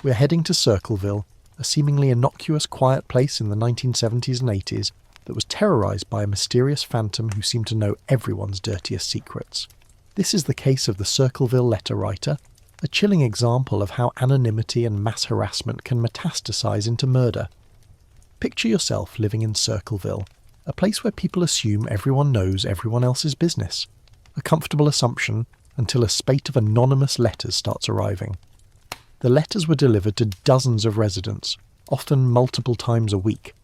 We're heading to Circleville, a seemingly innocuous quiet place in the 1970s and 80s that was terrorised by a mysterious phantom who seemed to know everyone's dirtiest secrets. This is the case of the Circleville letter writer, a chilling example of how anonymity and mass harassment can metastasise into murder. Picture yourself living in Circleville, a place where people assume everyone knows everyone else's business. A comfortable assumption until a spate of anonymous letters starts arriving. The letters were delivered to dozens of residents, often multiple times a week.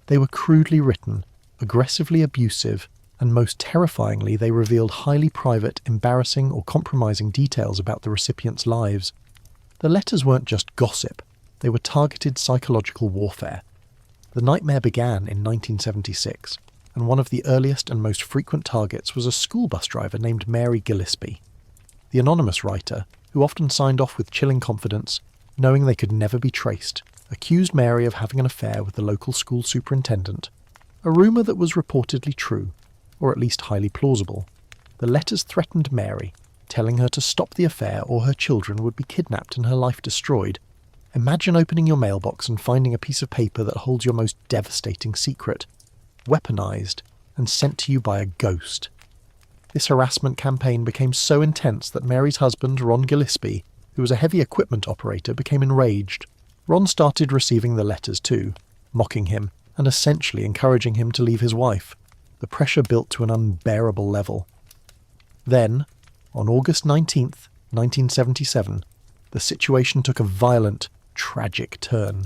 They were crudely written, aggressively abusive, and most terrifyingly they revealed highly private, embarrassing or compromising details about the recipients' lives. The letters weren't just gossip, they were targeted psychological warfare. The nightmare began in 1976, and one of the earliest and most frequent targets was a school bus driver named Mary Gillespie. The anonymous writer, who often signed off with chilling confidence, knowing they could never be traced, accused Mary of having an affair with the local school superintendent, a rumour that was reportedly true, or at least highly plausible. The letters threatened Mary, telling her to stop the affair or her children would be kidnapped and her life destroyed. Imagine opening your mailbox and finding a piece of paper that holds your most devastating secret, weaponized and sent to you by a ghost. This harassment campaign became so intense that Mary's husband, Ron Gillespie, who was a heavy equipment operator, became enraged. Ron started receiving the letters too, mocking him and essentially encouraging him to leave his wife. The pressure built to an unbearable level. Then, on August 19th, 1977, the situation took a violent, tragic turn.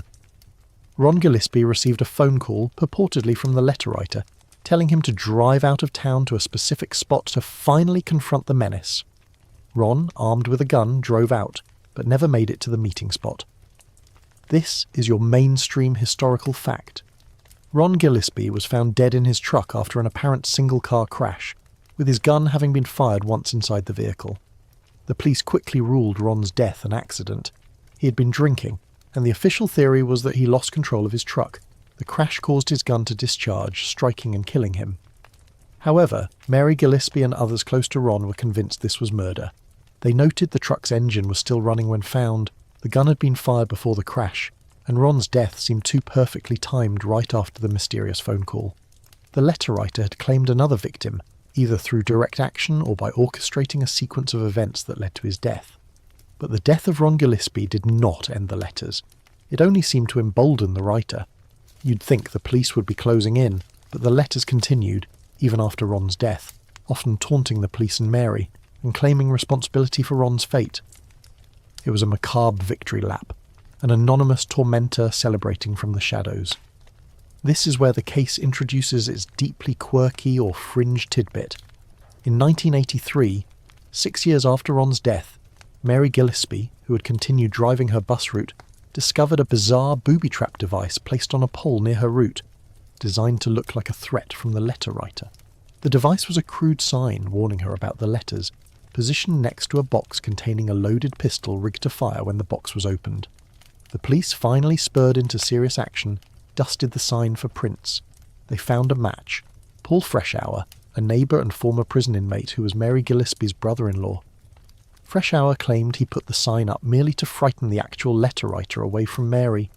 Ron Gillespie received a phone call, purportedly from the letter writer, telling him to drive out of town to a specific spot to finally confront the menace. Ron, armed with a gun, drove out, but never made it to the meeting spot. This is your mainstream historical fact. Ron Gillespie was found dead in his truck after an apparent single-car crash, with his gun having been fired once inside the vehicle. The police quickly ruled Ron's death an accident. He had been drinking, and the official theory was that he lost control of his truck. The crash caused his gun to discharge, striking and killing him. However, Mary Gillespie and others close to Ron were convinced this was murder. They noted the truck's engine was still running when found, The gun had been fired before the crash, and Ron's death seemed too perfectly timed right after the mysterious phone call. The letter writer had claimed another victim, either through direct action or by orchestrating a sequence of events that led to his death. But the death of Ron Gillespie did not end the letters. It only seemed to embolden the writer. You'd think the police would be closing in, but the letters continued, even after Ron's death, often taunting the police and Mary, and claiming responsibility for Ron's fate. It was a macabre victory lap, an anonymous tormentor celebrating from the shadows. This is where the case introduces its deeply quirky or fringe tidbit. In 1983, 6 years after Ron's death, Mary Gillespie, who had continued driving her bus route, discovered a bizarre booby trap device placed on a pole near her route, designed to look like a threat from the letter writer. The device was a crude sign warning her about the letters, positioned next to a box containing a loaded pistol rigged to fire when the box was opened. The police, finally spurred into serious action, dusted the sign for prints. They found a match. Paul Freshour, a neighbour and former prison inmate who was Mary Gillespie's brother-in-law. Freshour claimed he put the sign up merely to frighten the actual letter writer away from Mary.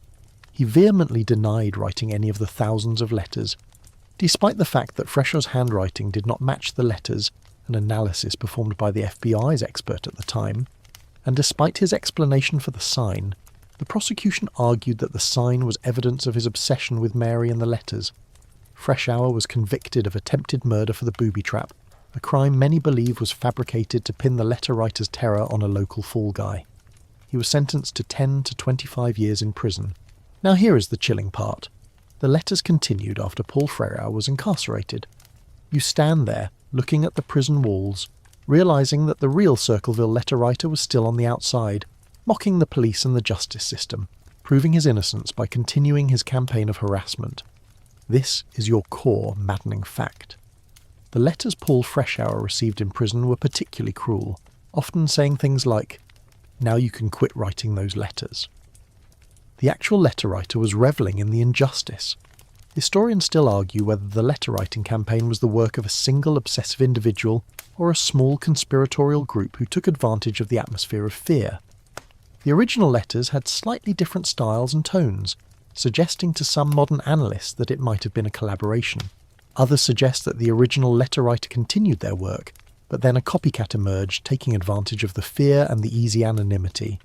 He vehemently denied writing any of the thousands of letters, despite the fact that Freshour's handwriting did not match the letters, an analysis performed by the FBI's expert at the time, and despite his explanation for the sign, the prosecution argued that the sign was evidence of his obsession with Mary and the letters. Freshour was convicted of attempted murder for the booby trap, a crime many believe was fabricated to pin the letter writer's terror on a local fall guy. He was sentenced to 10 to 25 years in prison. Now here is the chilling part. The letters continued after Paul Freshour was incarcerated. You stand there, looking at the prison walls, realising that the real Circleville letter writer was still on the outside, mocking the police and the justice system, proving his innocence by continuing his campaign of harassment. This is your core maddening fact. The letters Paul Freshour received in prison were particularly cruel, often saying things like, "Now you can quit writing those letters." The actual letter writer was revelling in the injustice. Historians still argue whether the letter-writing campaign was the work of a single obsessive individual or a small conspiratorial group who took advantage of the atmosphere of fear. The original letters had slightly different styles and tones, suggesting to some modern analysts that it might have been a collaboration. Others suggest that the original letter writer continued their work, but then a copycat emerged, taking advantage of the fear and the easy anonymity.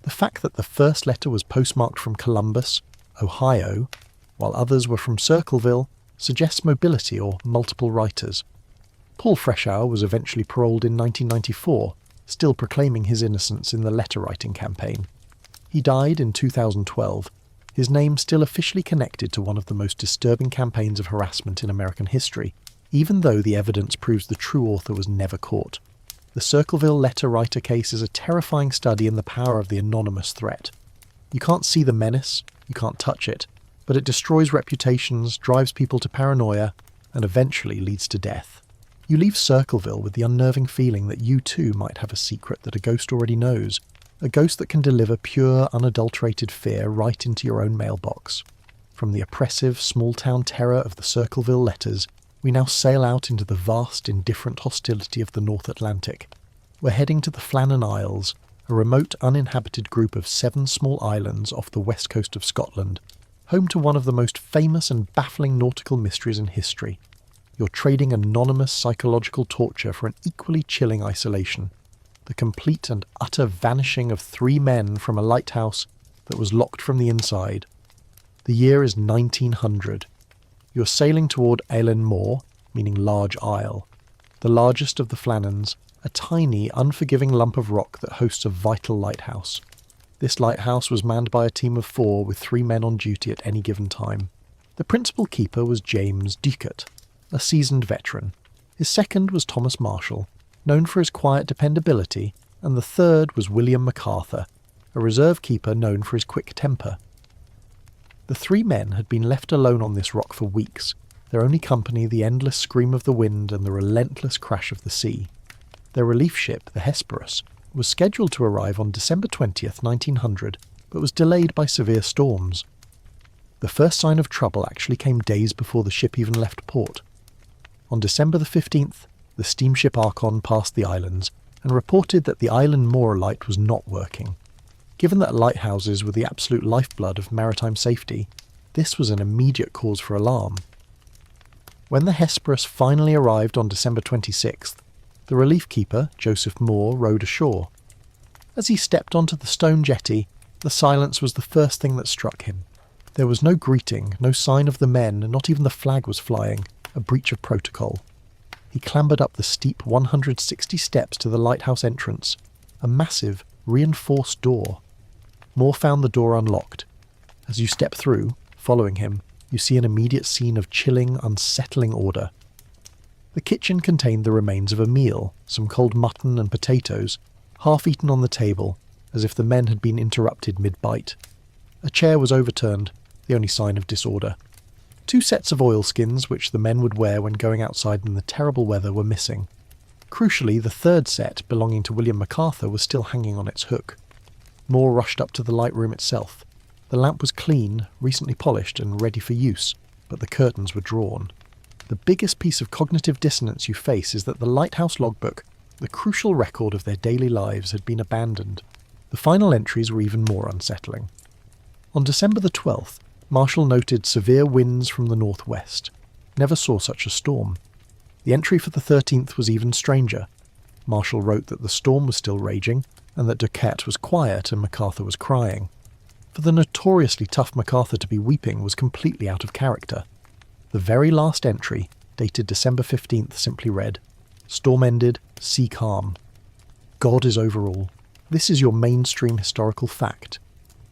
The fact that the first letter was postmarked from Columbus, Ohio, while others were from Circleville, suggests mobility or multiple writers. Paul Freshour was eventually paroled in 1994, still proclaiming his innocence in the letter-writing campaign. He died in 2012, his name still officially connected to one of the most disturbing campaigns of harassment in American history, even though the evidence proves the true author was never caught. The Circleville letter-writer case is a terrifying study in the power of the anonymous threat. You can't see the menace, you can't touch it, but it destroys reputations, drives people to paranoia, and eventually leads to death. You leave Circleville with the unnerving feeling that you too might have a secret that a ghost already knows, a ghost that can deliver pure, unadulterated fear right into your own mailbox. From the oppressive, small-town terror of the Circleville letters, we now sail out into the vast, indifferent hostility of the North Atlantic. We're heading to the Flannan Isles, a remote, uninhabited group of 7 small islands off the west coast of Scotland, home to one of the most famous and baffling nautical mysteries in history. You're trading anonymous psychological torture for an equally chilling isolation. The complete and utter vanishing of 3 men from a lighthouse that was locked from the inside. The year is 1900. You're sailing toward Eilean Mor, meaning large isle, the largest of the Flannans, a tiny, unforgiving lump of rock that hosts a vital lighthouse. This lighthouse was manned by a team of 4 with 3 men on duty at any given time. The principal keeper was James Ducat, a seasoned veteran. His second was Thomas Marshall, known for his quiet dependability, and the third was William MacArthur, a reserve keeper known for his quick temper. The 3 men had been left alone on this rock for weeks, their only company the endless scream of the wind and the relentless crash of the sea. Their relief ship, the Hesperus, was scheduled to arrive on December 20th, 1900, but was delayed by severe storms. The first sign of trouble actually came days before the ship even left port. On December the 15th, the steamship Archon passed the islands and reported that the Eilean Mor light was not working. Given that lighthouses were the absolute lifeblood of maritime safety, this was an immediate cause for alarm. When the Hesperus finally arrived on December 26th, the relief keeper, Joseph Moore, rowed ashore. As he stepped onto the stone jetty, the silence was the first thing that struck him. There was no greeting, no sign of the men, and not even the flag was flying, a breach of protocol. He clambered up the steep 160 steps to the lighthouse entrance, a massive, reinforced door. Moore found the door unlocked. As you step through, following him, you see an immediate scene of chilling, unsettling order. The kitchen contained the remains of a meal, some cold mutton and potatoes, half eaten on the table, as if the men had been interrupted mid-bite. A chair was overturned, the only sign of disorder. 2 sets of oilskins, which the men would wear when going outside in the terrible weather, were missing. Crucially, the 3rd set, belonging to William MacArthur, was still hanging on its hook. Moore rushed up to the light room itself. The lamp was clean, recently polished and ready for use, but the curtains were drawn. The biggest piece of cognitive dissonance you face is that the lighthouse logbook, the crucial record of their daily lives, had been abandoned. The final entries were even more unsettling. On December the 12th, Marshall noted severe winds from the northwest. Never saw such a storm. The entry for the 13th was even stranger. Marshall wrote that the storm was still raging, and that Duquette was quiet and MacArthur was crying. For the notoriously tough MacArthur to be weeping was completely out of character. The very last entry, dated December 15th, simply read, "Storm ended, sea calm. God is over all. This is your mainstream historical fact.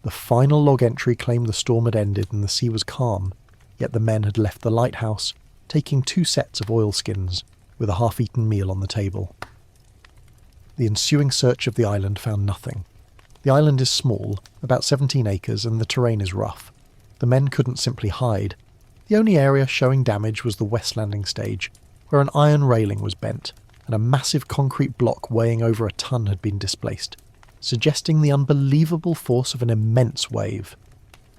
The final log entry claimed the storm had ended and the sea was calm, yet the men had left the lighthouse, taking 2 sets of oilskins, with a half-eaten meal on the table." The ensuing search of the island found nothing. The island is small, about 17 acres, and the terrain is rough. The men couldn't simply hide. The only area showing damage was the west landing stage, where an iron railing was bent, and a massive concrete block weighing over a ton had been displaced, suggesting the unbelievable force of an immense wave.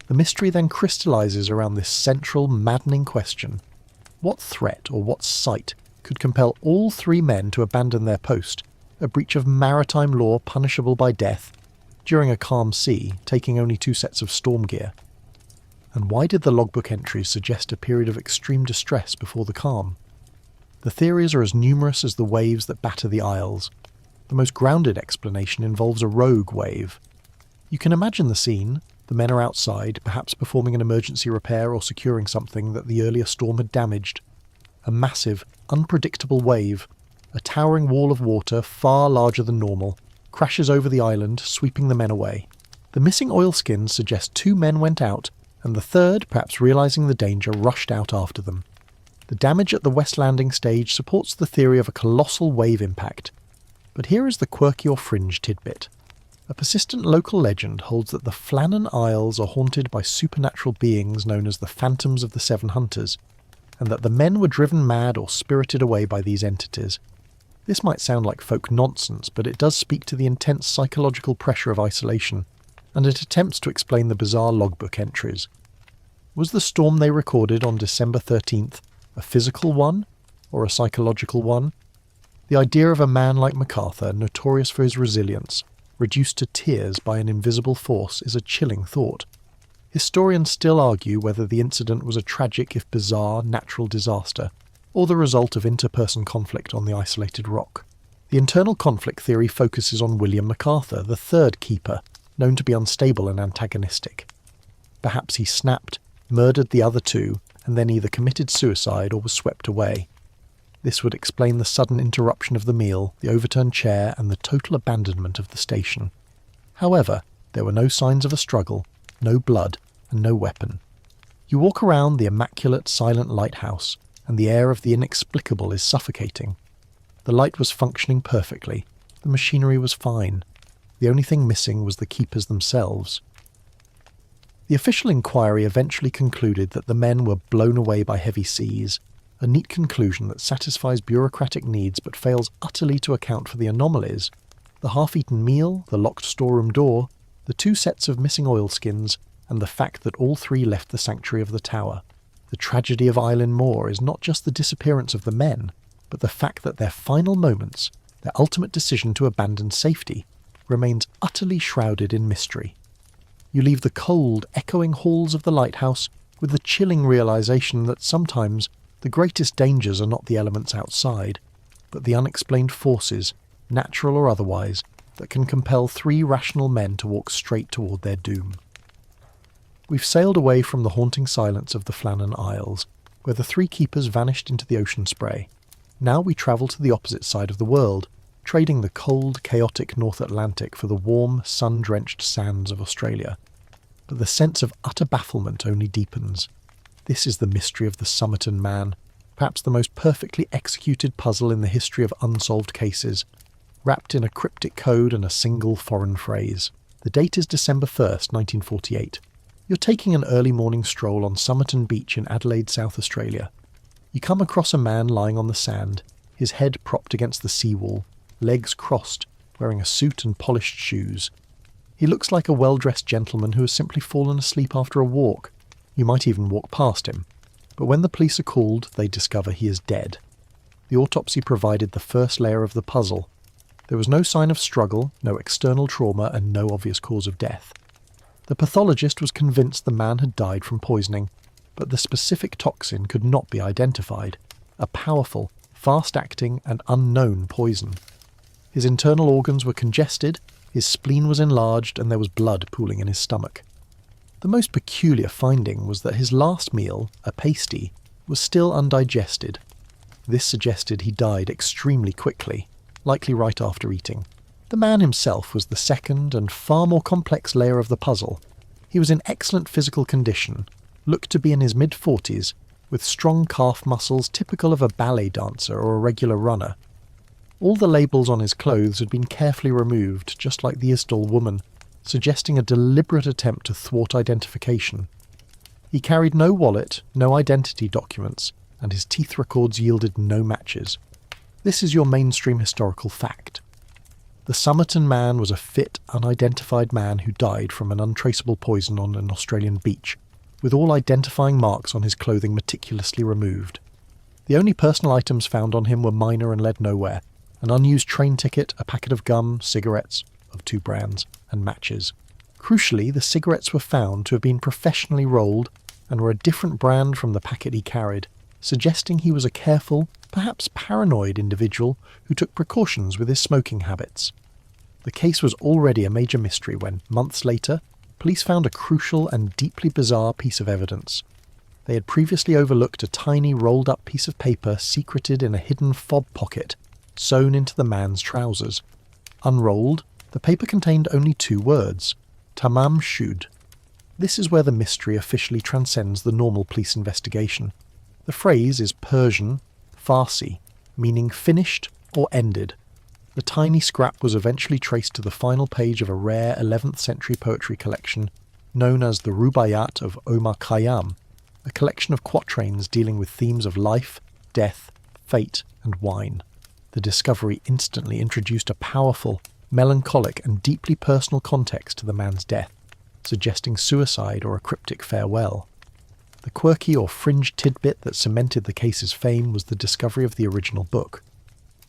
The mystery then crystallizes around this central, maddening question. What threat or what sight could compel all 3 men to abandon their post, a breach of maritime law punishable by death, during a calm sea, taking only 2 sets of storm gear? And why did the logbook entries suggest a period of extreme distress before the calm? The theories are as numerous as the waves that batter the isles. The most grounded explanation involves a rogue wave. You can imagine the scene. The men are outside, perhaps performing an emergency repair or securing something that the earlier storm had damaged. A massive, unpredictable wave, a towering wall of water far larger than normal, crashes over the island, sweeping the men away. The missing oilskins suggest 2 men went out, and the 3rd, perhaps realizing the danger, rushed out after them. The damage at the west landing stage supports the theory of a colossal wave impact. But here is the quirky or fringe tidbit. A persistent local legend holds that the Flannan Isles are haunted by supernatural beings known as the Phantoms of the Seven Hunters, and that the men were driven mad or spirited away by these entities. This might sound like folk nonsense, but it does speak to the intense psychological pressure of isolation, and it attempts to explain the bizarre logbook entries. Was the storm they recorded on December 13th a physical one, or a psychological one? The idea of a man like MacArthur, notorious for his resilience, reduced to tears by an invisible force is a chilling thought. Historians still argue whether the incident was a tragic if bizarre natural disaster, or the result of interperson conflict on the isolated rock. The internal conflict theory focuses on William MacArthur, the 3rd keeper, known to be unstable and antagonistic. Perhaps he snapped, murdered the other 2, and then either committed suicide or was swept away. This would explain the sudden interruption of the meal, the overturned chair, and the total abandonment of the station. However, there were no signs of a struggle, no blood, and no weapon. You walk around the immaculate, silent lighthouse, and the air of the inexplicable is suffocating. The light was functioning perfectly. The machinery was fine. The only thing missing was the keepers themselves. The official inquiry eventually concluded that the men were blown away by heavy seas, a neat conclusion that satisfies bureaucratic needs but fails utterly to account for the anomalies: the half-eaten meal, the locked storeroom door, the 2 sets of missing oilskins, and the fact that all 3 left the sanctuary of the tower. The tragedy of Eilean Mor is not just the disappearance of the men, but the fact that their final moments, their ultimate decision to abandon safety, remains utterly shrouded in mystery. You leave the cold, echoing halls of the lighthouse with the chilling realization that sometimes the greatest dangers are not the elements outside, but the unexplained forces, natural or otherwise, that can compel three rational men to walk straight toward their doom. We've sailed away from the haunting silence of the Flannan Isles, where the three keepers vanished into the ocean spray. Now we travel to the opposite side of the world, trading the cold, chaotic North Atlantic for the warm, sun-drenched sands of Australia. But the sense of utter bafflement only deepens. This is the mystery of the Somerton Man, perhaps the most perfectly executed puzzle in the history of unsolved cases, wrapped in a cryptic code and a single foreign phrase. The date is December 1st, 1948. You're taking an early morning stroll on Somerton Beach in Adelaide, South Australia. You come across a man lying on the sand, his head propped against the seawall, legs crossed, wearing a suit and polished shoes. He looks like a well-dressed gentleman who has simply fallen asleep after a walk. You might even walk past him. But when the police are called, they discover he is dead. The autopsy provided the first layer of the puzzle. There was no sign of struggle, no external trauma, and no obvious cause of death. The pathologist was convinced the man had died from poisoning, but the specific toxin could not be identified. A powerful, fast-acting, and unknown poison. His internal organs were congested, his spleen was enlarged, and there was blood pooling in his stomach. The most peculiar finding was that his last meal, a pasty, was still undigested. This suggested he died extremely quickly, likely right after eating. The man himself was the second and far more complex layer of the puzzle. He was in excellent physical condition, looked to be in his mid-40s, with strong calf muscles typical of a ballet dancer or a regular runner. All the labels on his clothes had been carefully removed, just like the Isdal woman, suggesting a deliberate attempt to thwart identification. He carried no wallet, no identity documents, and his teeth records yielded no matches. This is your mainstream historical fact. The Somerton Man was a fit, unidentified man who died from an untraceable poison on an Australian beach, with all identifying marks on his clothing meticulously removed. The only personal items found on him were minor and led nowhere: an unused train ticket, a packet of gum, cigarettes, of 2 brands, and matches. Crucially, the cigarettes were found to have been professionally rolled and were a different brand from the packet he carried, suggesting he was a careful, perhaps paranoid individual who took precautions with his smoking habits. The case was already a major mystery when, months later, police found a crucial and deeply bizarre piece of evidence. They had previously overlooked a tiny rolled-up piece of paper secreted in a hidden fob pocket, sewn into the man's trousers. Unrolled, the paper contained only 2 words: Tamam Shud. This is where the mystery officially transcends the normal police investigation. The phrase is Persian, Farsi, meaning finished or ended. The tiny scrap was eventually traced to the final page of a rare 11th century poetry collection known as the Rubaiyat of Omar Khayyam, a collection of quatrains dealing with themes of life, death, fate, and wine. The discovery instantly introduced a powerful, melancholic, and deeply personal context to the man's death, suggesting suicide or a cryptic farewell. The quirky or fringe tidbit that cemented the case's fame was the discovery of the original book.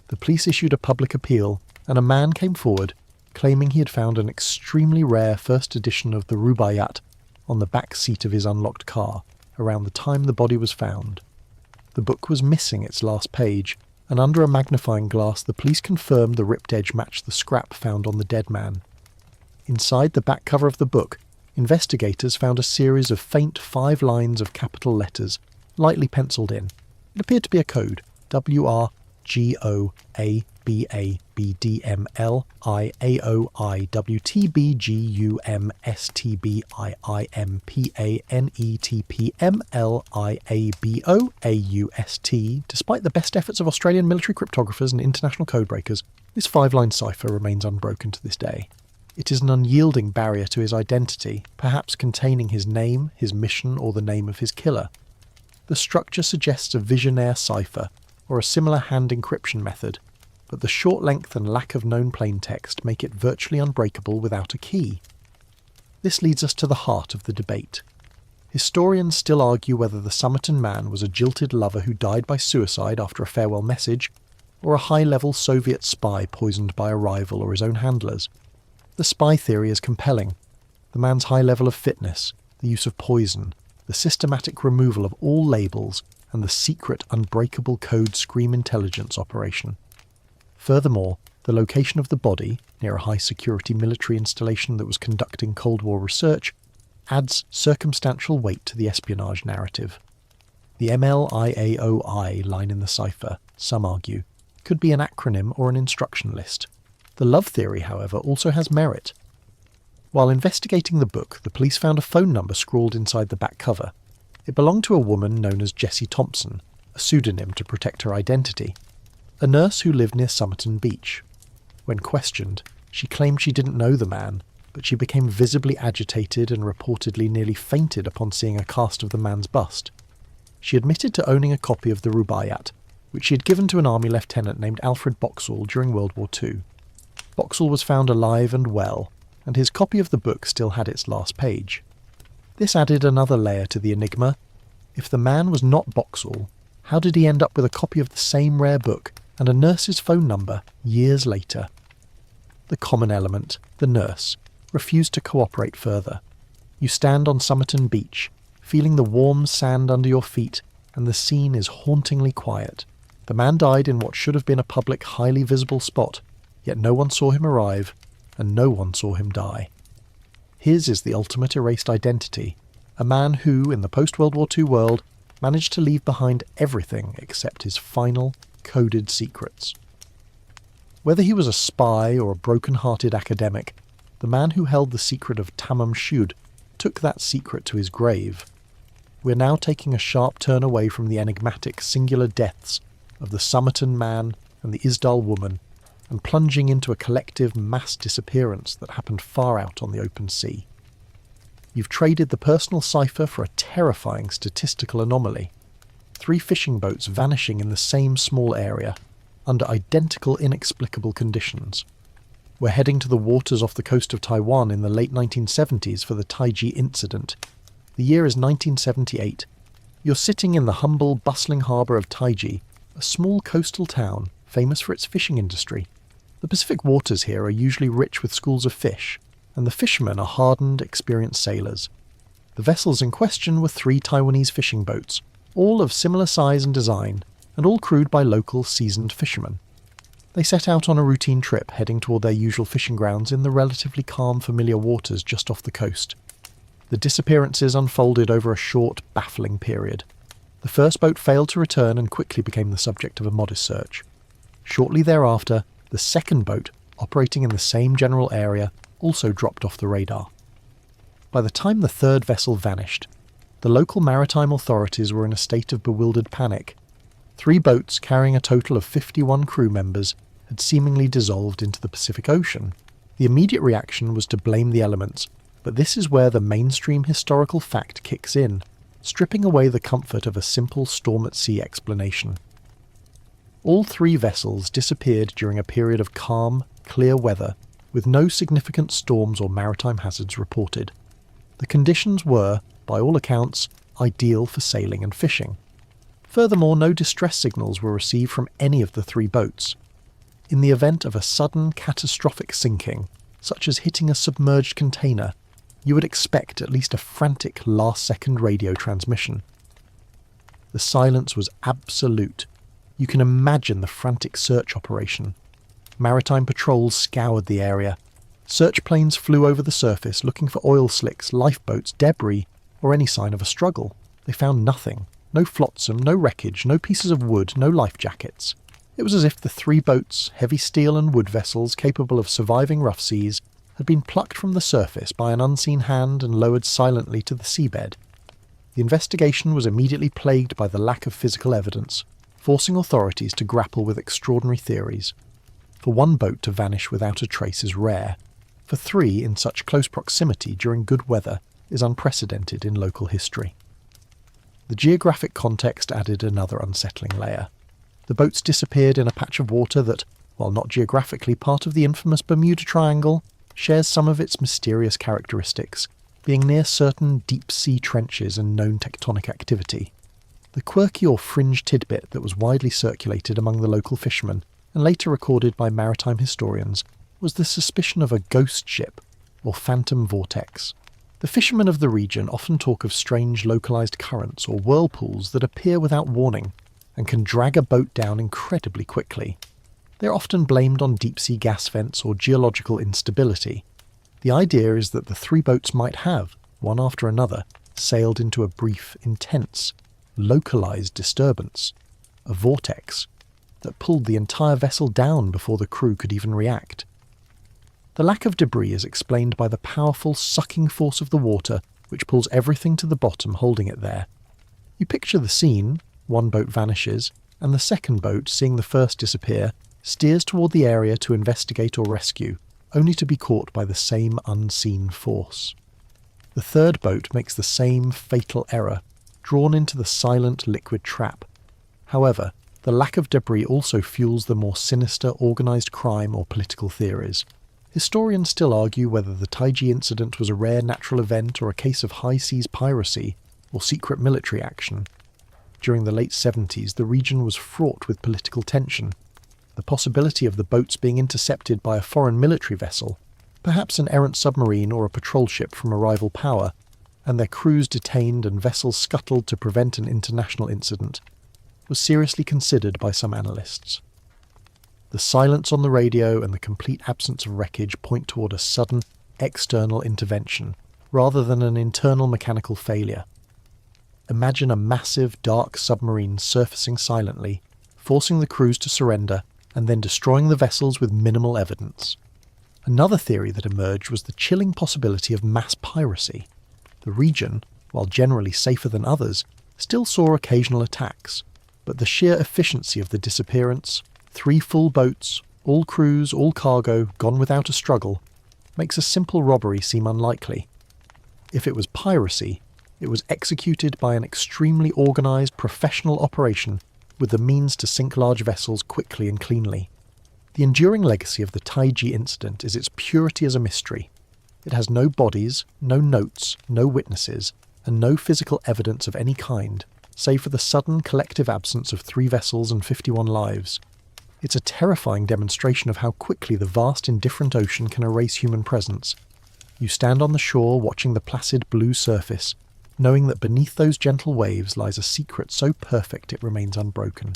The police issued a public appeal, and a man came forward, claiming he had found an extremely rare first edition of the Rubaiyat on the back seat of his unlocked car, around the time the body was found. The book was missing its last page, and under a magnifying glass the police confirmed the ripped edge matched the scrap found on the dead man. Inside the back cover of the book, investigators found a series of faint 5 lines of capital letters, lightly penciled in. It appeared to be a code: WRGOABABDMLIAOIWTBGUMSTBIMPANETPMLIABOAUST. Despite the best efforts of Australian military cryptographers and international codebreakers, this 5-line cipher remains unbroken to this day. It is an unyielding barrier to his identity, perhaps containing his name, his mission, or the name of his killer. The structure suggests a visionaire cipher, or a similar hand encryption method, but the short length and lack of known plaintext make it virtually unbreakable without a key. This leads us to the heart of the debate. Historians still argue whether the Somerton Man was a jilted lover who died by suicide after a farewell message, or a high-level Soviet spy poisoned by a rival or his own handlers. The spy theory is compelling. The man's high level of fitness, the use of poison, the systematic removal of all labels, and the secret unbreakable code Scream intelligence operation. Furthermore, the location of the body, near a high-security military installation that was conducting Cold War research, adds circumstantial weight to the espionage narrative. The MLIAOI line in the cipher, some argue, could be an acronym or an instruction list. The love theory, however, also has merit. While investigating the book, the police found a phone number scrawled inside the back cover. It belonged to a woman known as Jessie Thompson, a pseudonym to protect her identity, a nurse who lived near Somerton Beach. When questioned, she claimed she didn't know the man, but she became visibly agitated and reportedly nearly fainted upon seeing a cast of the man's bust. She admitted to owning a copy of the Rubaiyat, which she had given to an army lieutenant named Alfred Boxall during World War II. Boxall was found alive and well, and his copy of the book still had its last page. This added another layer to the enigma. If the man was not Boxall, how did he end up with a copy of the same rare book and a nurse's phone number years later? The common element, the nurse, refused to cooperate further. You stand on Somerton Beach, feeling the warm sand under your feet, and the scene is hauntingly quiet. The man died in what should have been a public, highly visible spot, yet no one saw him arrive, and no one saw him die. His is the ultimate erased identity, a man who, in the post-World War II world, managed to leave behind everything except his final, coded secrets. Whether he was a spy or a broken-hearted academic, the man who held the secret of Tamam Shud took that secret to his grave. We're now taking a sharp turn away from the enigmatic singular deaths of the Somerton man and the Isdal woman, and plunging into a collective mass disappearance that happened far out on the open sea. You've traded the personal cipher for a terrifying statistical anomaly. 3 fishing boats vanishing in the same small area, under identical inexplicable conditions. We're heading to the waters off the coast of Taiwan in the late 1970s for the Taiji incident. The year is 1978. You're sitting in the humble, bustling harbour of Taiji, a small coastal town famous for its fishing industry. The Pacific waters here are usually rich with schools of fish, and the fishermen are hardened, experienced sailors. The vessels in question were 3 Taiwanese fishing boats, all of similar size and design, and all crewed by local, seasoned fishermen. They set out on a routine trip, heading toward their usual fishing grounds in the relatively calm, familiar waters just off the coast. The disappearances unfolded over a short, baffling period. The first boat failed to return and quickly became the subject of a modest search. Shortly thereafter, the second boat, operating in the same general area, also dropped off the radar. By the time the third vessel vanished, the local maritime authorities were in a state of bewildered panic. 3 boats carrying a total of 51 crew members had seemingly dissolved into the Pacific Ocean. The immediate reaction was to blame the elements, but this is where the mainstream historical fact kicks in, stripping away the comfort of a simple storm-at-sea explanation. All 3 vessels disappeared during a period of calm, clear weather, with no significant storms or maritime hazards reported. The conditions were, by all accounts, ideal for sailing and fishing. Furthermore, no distress signals were received from any of the 3 boats. In the event of a sudden, catastrophic sinking, such as hitting a submerged container, you would expect at least a frantic last-second radio transmission. The silence was absolute. You can imagine the frantic search operation. Maritime patrols scoured the area. Search planes flew over the surface looking for oil slicks, lifeboats, debris, or any sign of a struggle. They found nothing. No flotsam, no wreckage, no pieces of wood, no life jackets. It was as if the 3 boats, heavy steel and wood vessels capable of surviving rough seas, had been plucked from the surface by an unseen hand and lowered silently to the seabed. The investigation was immediately plagued by the lack of physical evidence, forcing authorities to grapple with extraordinary theories. For 1 boat to vanish without a trace is rare. For 3 in such close proximity during good weather is unprecedented in local history. The geographic context added another unsettling layer. The boats disappeared in a patch of water that, while not geographically part of the infamous Bermuda Triangle, shares some of its mysterious characteristics, being near certain deep-sea trenches and known tectonic activity. The quirky or fringe tidbit that was widely circulated among the local fishermen, and later recorded by maritime historians, was the suspicion of a ghost ship, or phantom vortex. The fishermen of the region often talk of strange localized currents or whirlpools that appear without warning and can drag a boat down incredibly quickly. They're often blamed on deep-sea gas vents or geological instability. The idea is that the three boats might have, one after another, sailed into a brief, intense, localized disturbance, a vortex, that pulled the entire vessel down before the crew could even react. The lack of debris is explained by the powerful sucking force of the water which pulls everything to the bottom, holding it there. You picture the scene: one boat vanishes, and the second boat, seeing the first disappear, steers toward the area to investigate or rescue, only to be caught by the same unseen force. The third boat makes the same fatal error, drawn into the silent liquid trap. However, the lack of debris also fuels the more sinister organised crime or political theories. Historians still argue whether the Taiji incident was a rare natural event or a case of high seas piracy or secret military action. During the late 70s, the region was fraught with political tension. The possibility of the boats being intercepted by a foreign military vessel, perhaps an errant submarine or a patrol ship from a rival power, and their crews detained and vessels scuttled to prevent an international incident, was seriously considered by some analysts. The silence on the radio and the complete absence of wreckage point toward a sudden, external intervention, rather than an internal mechanical failure. Imagine a massive, dark submarine surfacing silently, forcing the crews to surrender, and then destroying the vessels with minimal evidence. Another theory that emerged was the chilling possibility of mass piracy. The region, while generally safer than others, still saw occasional attacks, but the sheer efficiency of the disappearance, 3 full boats, all crews, all cargo, gone without a struggle, makes a simple robbery seem unlikely. If it was piracy, it was executed by an extremely organised professional operation with the means to sink large vessels quickly and cleanly. The enduring legacy of the Taiji incident is its purity as a mystery. It has no bodies, no notes, no witnesses, and no physical evidence of any kind, save for the sudden collective absence of 3 vessels and 51 lives. It's a terrifying demonstration of how quickly the vast indifferent ocean can erase human presence. You stand on the shore watching the placid blue surface, knowing that beneath those gentle waves lies a secret so perfect it remains unbroken.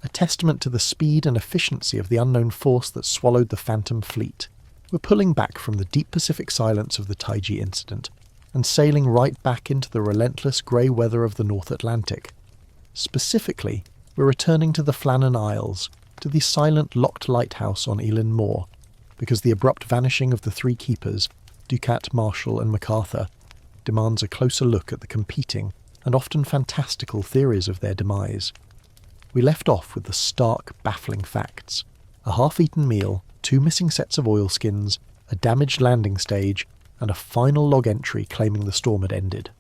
A testament to the speed and efficiency of the unknown force that swallowed the Phantom Fleet. We're pulling back from the deep Pacific silence of the Taiji incident, and sailing right back into the relentless grey weather of the North Atlantic. Specifically, we're returning to the Flannan Isles, to the silent locked lighthouse on Elan Moor, because the abrupt vanishing of the 3 keepers, Ducat, Marshall and MacArthur, demands a closer look at the competing and often fantastical theories of their demise. We left off with the stark, baffling facts: a half-eaten meal, 2 missing sets of oilskins, a damaged landing stage, and a final log entry claiming the storm had ended.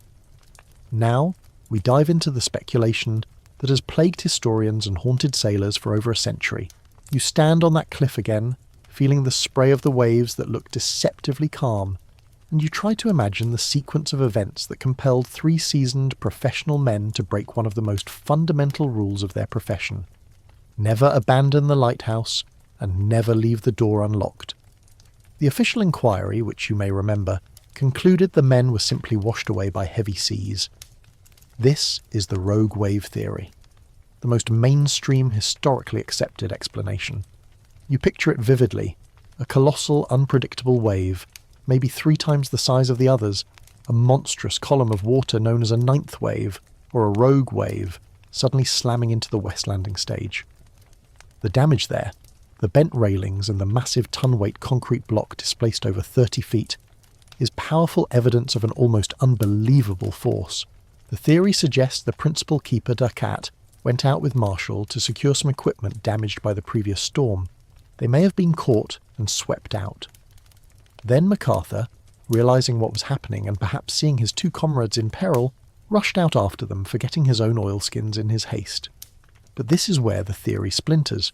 Now, we dive into the speculation that has plagued historians and haunted sailors for over a century. You stand on that cliff again, feeling the spray of the waves that look deceptively calm, and you try to imagine the sequence of events that compelled 3 seasoned professional men to break one of the most fundamental rules of their profession: never abandon the lighthouse and never leave the door unlocked. The official inquiry, which you may remember, concluded the men were simply washed away by heavy seas. This is the rogue wave theory, the most mainstream, historically accepted explanation. You picture it vividly: a colossal, unpredictable wave, maybe 3 times the size of the others, a monstrous column of water known as a 9th wave, or a rogue wave, suddenly slamming into the west landing stage. The damage there, the bent railings and the massive ton-weight concrete block displaced over 30 feet, is powerful evidence of an almost unbelievable force. The theory suggests the principal keeper, Ducat, went out with Marshall to secure some equipment damaged by the previous storm. They may have been caught and swept out. Then MacArthur, realising what was happening and perhaps seeing his 2 comrades in peril, rushed out after them, forgetting his own oilskins in his haste. But this is where the theory splinters.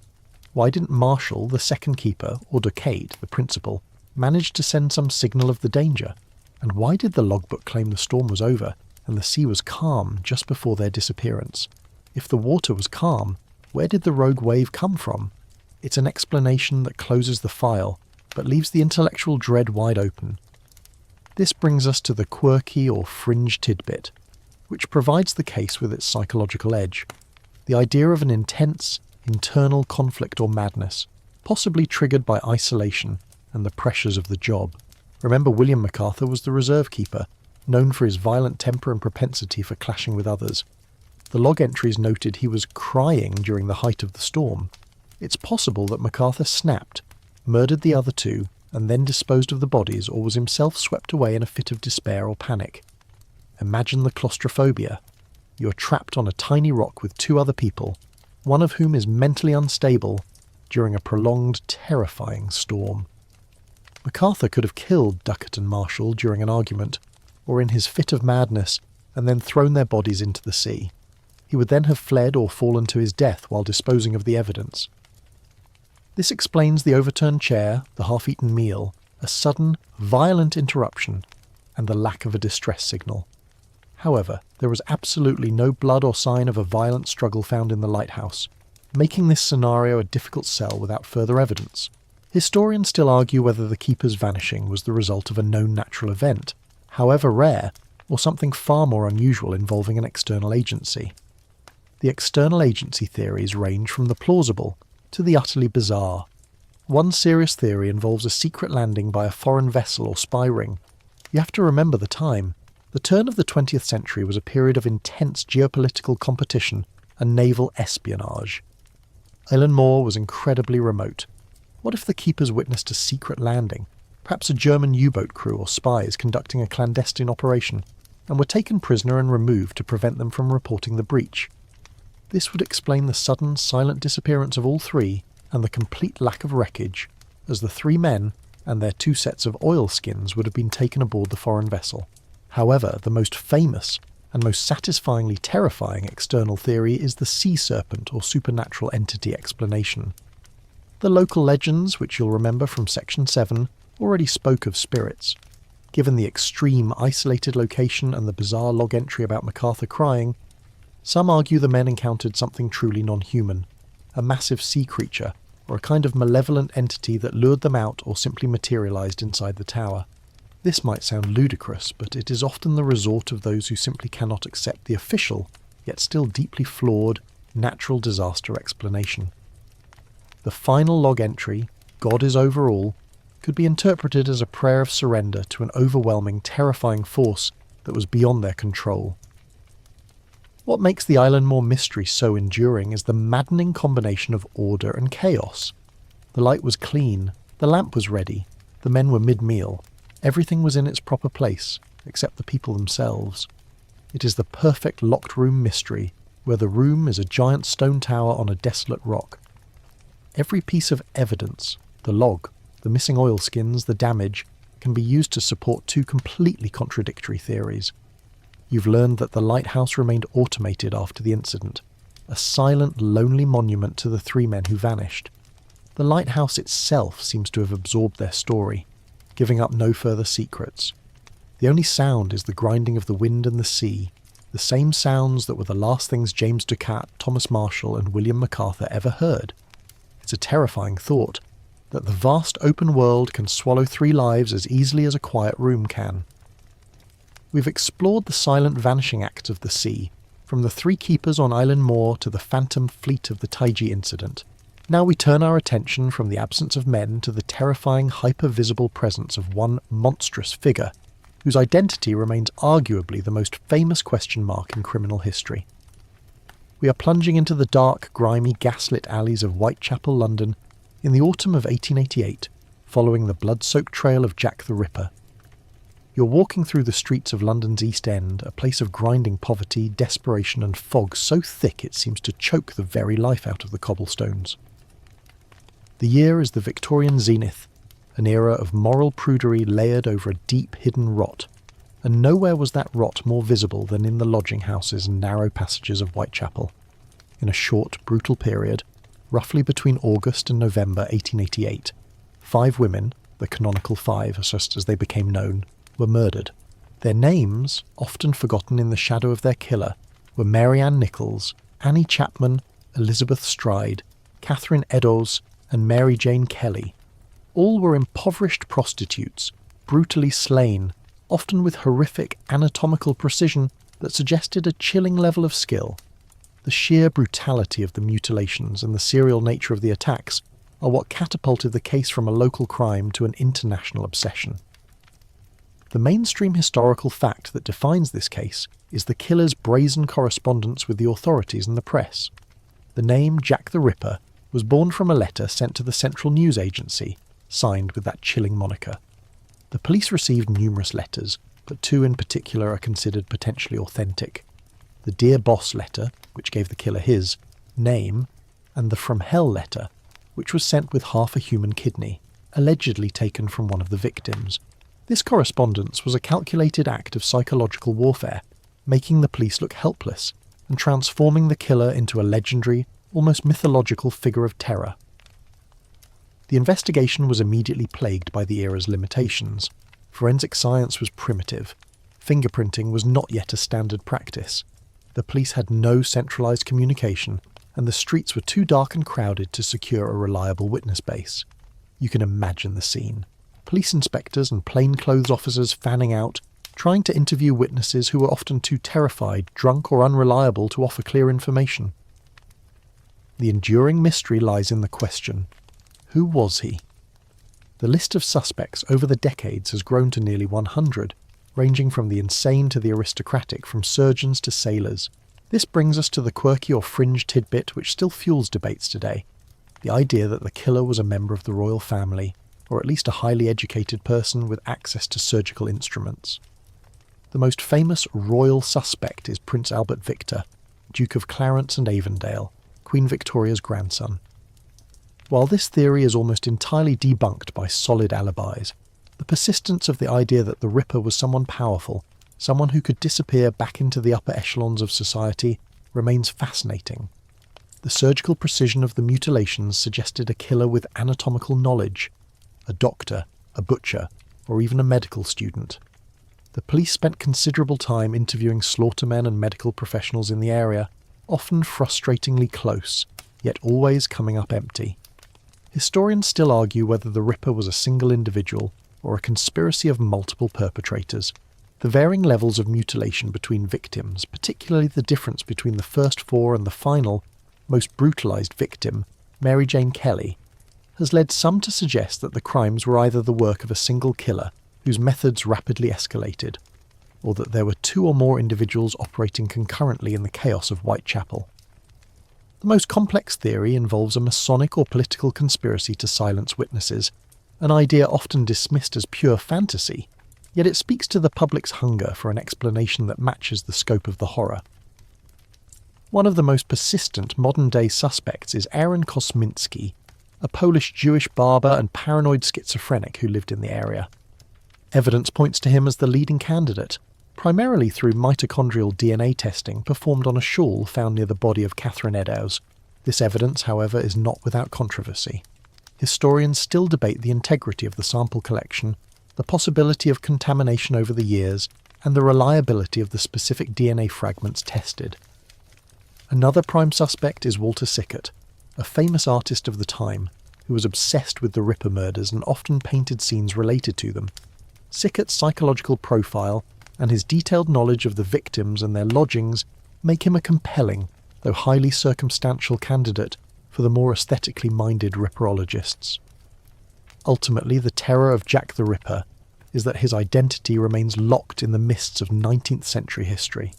Why didn't Marshall, the second keeper, or Ducat, the principal, manage to send some signal of the danger? And why did the logbook claim the storm was over and the sea was calm just before their disappearance? If the water was calm, where did the rogue wave come from? It's an explanation that closes the file, but leaves the intellectual dread wide open. This brings us to the quirky or fringe tidbit, which provides the case with its psychological edge. The idea of an intense, internal conflict or madness, possibly triggered by isolation and the pressures of the job. Remember, William MacArthur was the reserve keeper, known for his violent temper and propensity for clashing with others. The log entries noted he was crying during the height of the storm. It's possible that MacArthur snapped, murdered the other two, and then disposed of the bodies, or was himself swept away in a fit of despair or panic. Imagine the claustrophobia. You are trapped on a tiny rock with two other people, one of whom is mentally unstable during a prolonged, terrifying storm. MacArthur could have killed Duckett and Marshall during an argument, or in his fit of madness, and then thrown their bodies into the sea. He would then have fled or fallen to his death while disposing of the evidence. This explains the overturned chair, the half-eaten meal, a sudden, violent interruption, and the lack of a distress signal. However, there was absolutely no blood or sign of a violent struggle found in the lighthouse, making this scenario a difficult sell without further evidence. Historians still argue whether the keeper's vanishing was the result of a known natural event, however rare, or something far more unusual involving an external agency. The external agency theories range from the plausible to the utterly bizarre. One serious theory involves a secret landing by a foreign vessel or spy ring. You have to remember the time. The turn of the 20th century was a period of intense geopolitical competition and naval espionage. Island Moor was incredibly remote. What if the keepers witnessed a secret landing, perhaps a German U-boat crew or spies conducting a clandestine operation, and were taken prisoner and removed to prevent them from reporting the breach? This would explain the sudden, silent disappearance of all three and the complete lack of wreckage, as the three men and their two sets of oilskins would have been taken aboard the foreign vessel. However, the most famous and most satisfyingly terrifying external theory is the sea serpent or supernatural entity explanation. The local legends, which you'll remember from Section 7, already spoke of spirits. Given the extreme, isolated location and the bizarre log entry about MacArthur crying, some argue the men encountered something truly non-human, a massive sea creature, or a kind of malevolent entity that lured them out or simply materialized inside the tower. This might sound ludicrous, but it is often the resort of those who simply cannot accept the official, yet still deeply flawed, natural disaster explanation. The final log entry, God is over all, could be interpreted as a prayer of surrender to an overwhelming, terrifying force that was beyond their control. What makes the Island Moor mystery so enduring is the maddening combination of order and chaos. The light was clean, the lamp was ready, the men were mid-meal, everything was in its proper place, except the people themselves. It is the perfect locked room mystery, where the room is a giant stone tower on a desolate rock. Every piece of evidence, the log, the missing oilskins, the damage, can be used to support two completely contradictory theories. You've learned that the lighthouse remained automated after the incident, a silent, lonely monument to the three men who vanished. The lighthouse itself seems to have absorbed their story, giving up no further secrets. The only sound is the grinding of the wind and the sea, the same sounds that were the last things James Ducat, Thomas Marshall and William MacArthur ever heard. It's a terrifying thought, that the vast open world can swallow three lives as easily as a quiet room can. We've explored the silent vanishing acts of the sea, from the three keepers on Island Moor to the phantom fleet of the Taiji incident. Now we turn our attention from the absence of men to the terrifying hyper-visible presence of one monstrous figure, whose identity remains arguably the most famous question mark in criminal history. We are plunging into the dark, grimy, gaslit alleys of Whitechapel, London, in the autumn of 1888, following the blood-soaked trail of Jack the Ripper. You're walking through the streets of London's East End, a place of grinding poverty, desperation and fog so thick it seems to choke the very life out of the cobblestones. The year is the Victorian zenith, an era of moral prudery layered over a deep hidden rot, and nowhere was that rot more visible than in the lodging houses and narrow passages of Whitechapel. In a short, brutal period, roughly between August and November 1888, 5 women, the canonical 5 just as they became known, were murdered. Their names, often forgotten in the shadow of their killer, were Mary Ann Nichols, Annie Chapman, Elizabeth Stride, Catherine Eddowes, and Mary Jane Kelly. All were impoverished prostitutes, brutally slain, often with horrific anatomical precision that suggested a chilling level of skill. The sheer brutality of the mutilations and the serial nature of the attacks are what catapulted the case from a local crime to an international obsession. The mainstream historical fact that defines this case is the killer's brazen correspondence with the authorities and the press. The name Jack the Ripper was born from a letter sent to the Central News Agency, signed with that chilling moniker. The police received numerous letters, but two in particular are considered potentially authentic. The Dear Boss letter, which gave the killer his name, and the From Hell letter, which was sent with half a human kidney, allegedly taken from one of the victims. This correspondence was a calculated act of psychological warfare, making the police look helpless and transforming the killer into a legendary, almost mythological figure of terror. The investigation was immediately plagued by the era's limitations. Forensic science was primitive. Fingerprinting was not yet a standard practice. The police had no centralised communication, and the streets were too dark and crowded to secure a reliable witness base. You can imagine the scene. Police inspectors and plainclothes officers fanning out, trying to interview witnesses who were often too terrified, drunk or unreliable to offer clear information. The enduring mystery lies in the question: who was he? The list of suspects over the decades has grown to nearly 100, ranging from the insane to the aristocratic, from surgeons to sailors. This brings us to the quirky or fringe tidbit which still fuels debates today: the idea that the killer was a member of the royal family, or at least a highly educated person with access to surgical instruments. The most famous royal suspect is Prince Albert Victor, Duke of Clarence and Avondale, Queen Victoria's grandson. While this theory is almost entirely debunked by solid alibis, the persistence of the idea that the Ripper was someone powerful, someone who could disappear back into the upper echelons of society, remains fascinating. The surgical precision of the mutilations suggested a killer with anatomical knowledge, a doctor, a butcher, or even a medical student. The police spent considerable time interviewing slaughtermen and medical professionals in the area, often frustratingly close, yet always coming up empty. Historians still argue whether the Ripper was a single individual or a conspiracy of multiple perpetrators. The varying levels of mutilation between victims, particularly the difference between the first four and the final, most brutalised victim, Mary Jane Kelly, has led some to suggest that the crimes were either the work of a single killer whose methods rapidly escalated, or that there were two or more individuals operating concurrently in the chaos of Whitechapel. The most complex theory involves a Masonic or political conspiracy to silence witnesses, an idea often dismissed as pure fantasy, yet it speaks to the public's hunger for an explanation that matches the scope of the horror. One of the most persistent modern-day suspects is Aaron Kosminski, a Polish Jewish barber and paranoid schizophrenic who lived in the area. Evidence points to him as the leading candidate, primarily through mitochondrial DNA testing performed on a shawl found near the body of Catherine Eddowes. This evidence, however, is not without controversy. Historians still debate the integrity of the sample collection, the possibility of contamination over the years, and the reliability of the specific DNA fragments tested. Another prime suspect is Walter Sickert, a famous artist of the time, who was obsessed with the Ripper murders and often painted scenes related to them. Sickert's psychological profile and his detailed knowledge of the victims and their lodgings make him a compelling, though highly circumstantial candidate for the more aesthetically minded Ripperologists. Ultimately, the terror of Jack the Ripper is that his identity remains locked in the mists of 19th century history.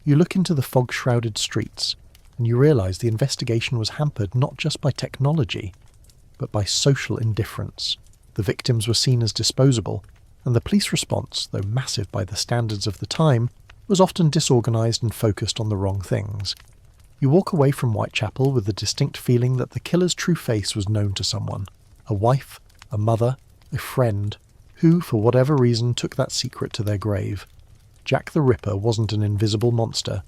You look into the fog-shrouded streets, and you realise the investigation was hampered not just by technology, but by social indifference. The victims were seen as disposable, and the police response, though massive by the standards of the time, was often disorganised and focused on the wrong things. You walk away from Whitechapel with the distinct feeling that the killer's true face was known to someone, a wife, a mother, a friend, who, for whatever reason, took that secret to their grave. Jack the Ripper wasn't an invisible monster.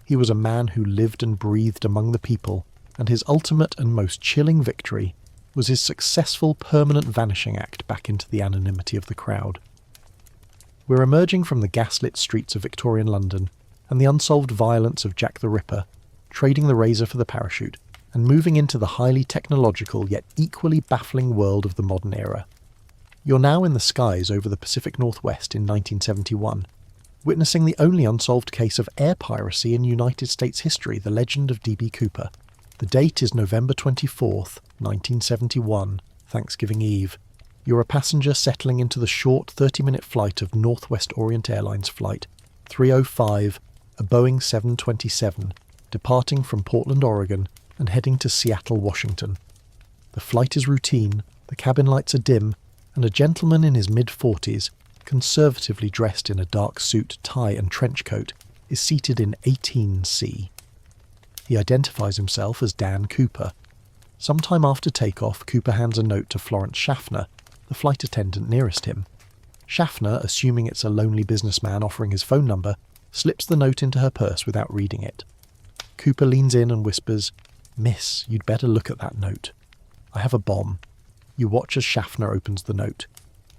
He was a man who lived and breathed among the people, and his ultimate and most chilling victory was his successful permanent vanishing act back into the anonymity of the crowd. We're emerging from the gaslit streets of Victorian London and the unsolved violence of Jack the Ripper, trading the razor for the parachute, and moving into the highly technological yet equally baffling world of the modern era. You're now in the skies over the Pacific Northwest in 1971, witnessing the only unsolved case of air piracy in United States history, the legend of D.B. Cooper. The date is November 24th, 1971, Thanksgiving Eve. You're a passenger settling into the short 30-minute flight of Northwest Orient Airlines Flight 305, a Boeing 727, departing from Portland, Oregon, and heading to Seattle, Washington. The flight is routine, the cabin lights are dim, and a gentleman in his mid-40s, conservatively dressed in a dark suit, tie and trench coat, is seated in 18C. He identifies himself as Dan Cooper. Sometime after takeoff, Cooper hands a note to Florence Schaffner, the flight attendant nearest him. Schaffner, assuming it's a lonely businessman offering his phone number, slips the note into her purse without reading it. Cooper leans in and whispers, "Miss, you'd better look at that note. I have a bomb." You watch as Schaffner opens the note.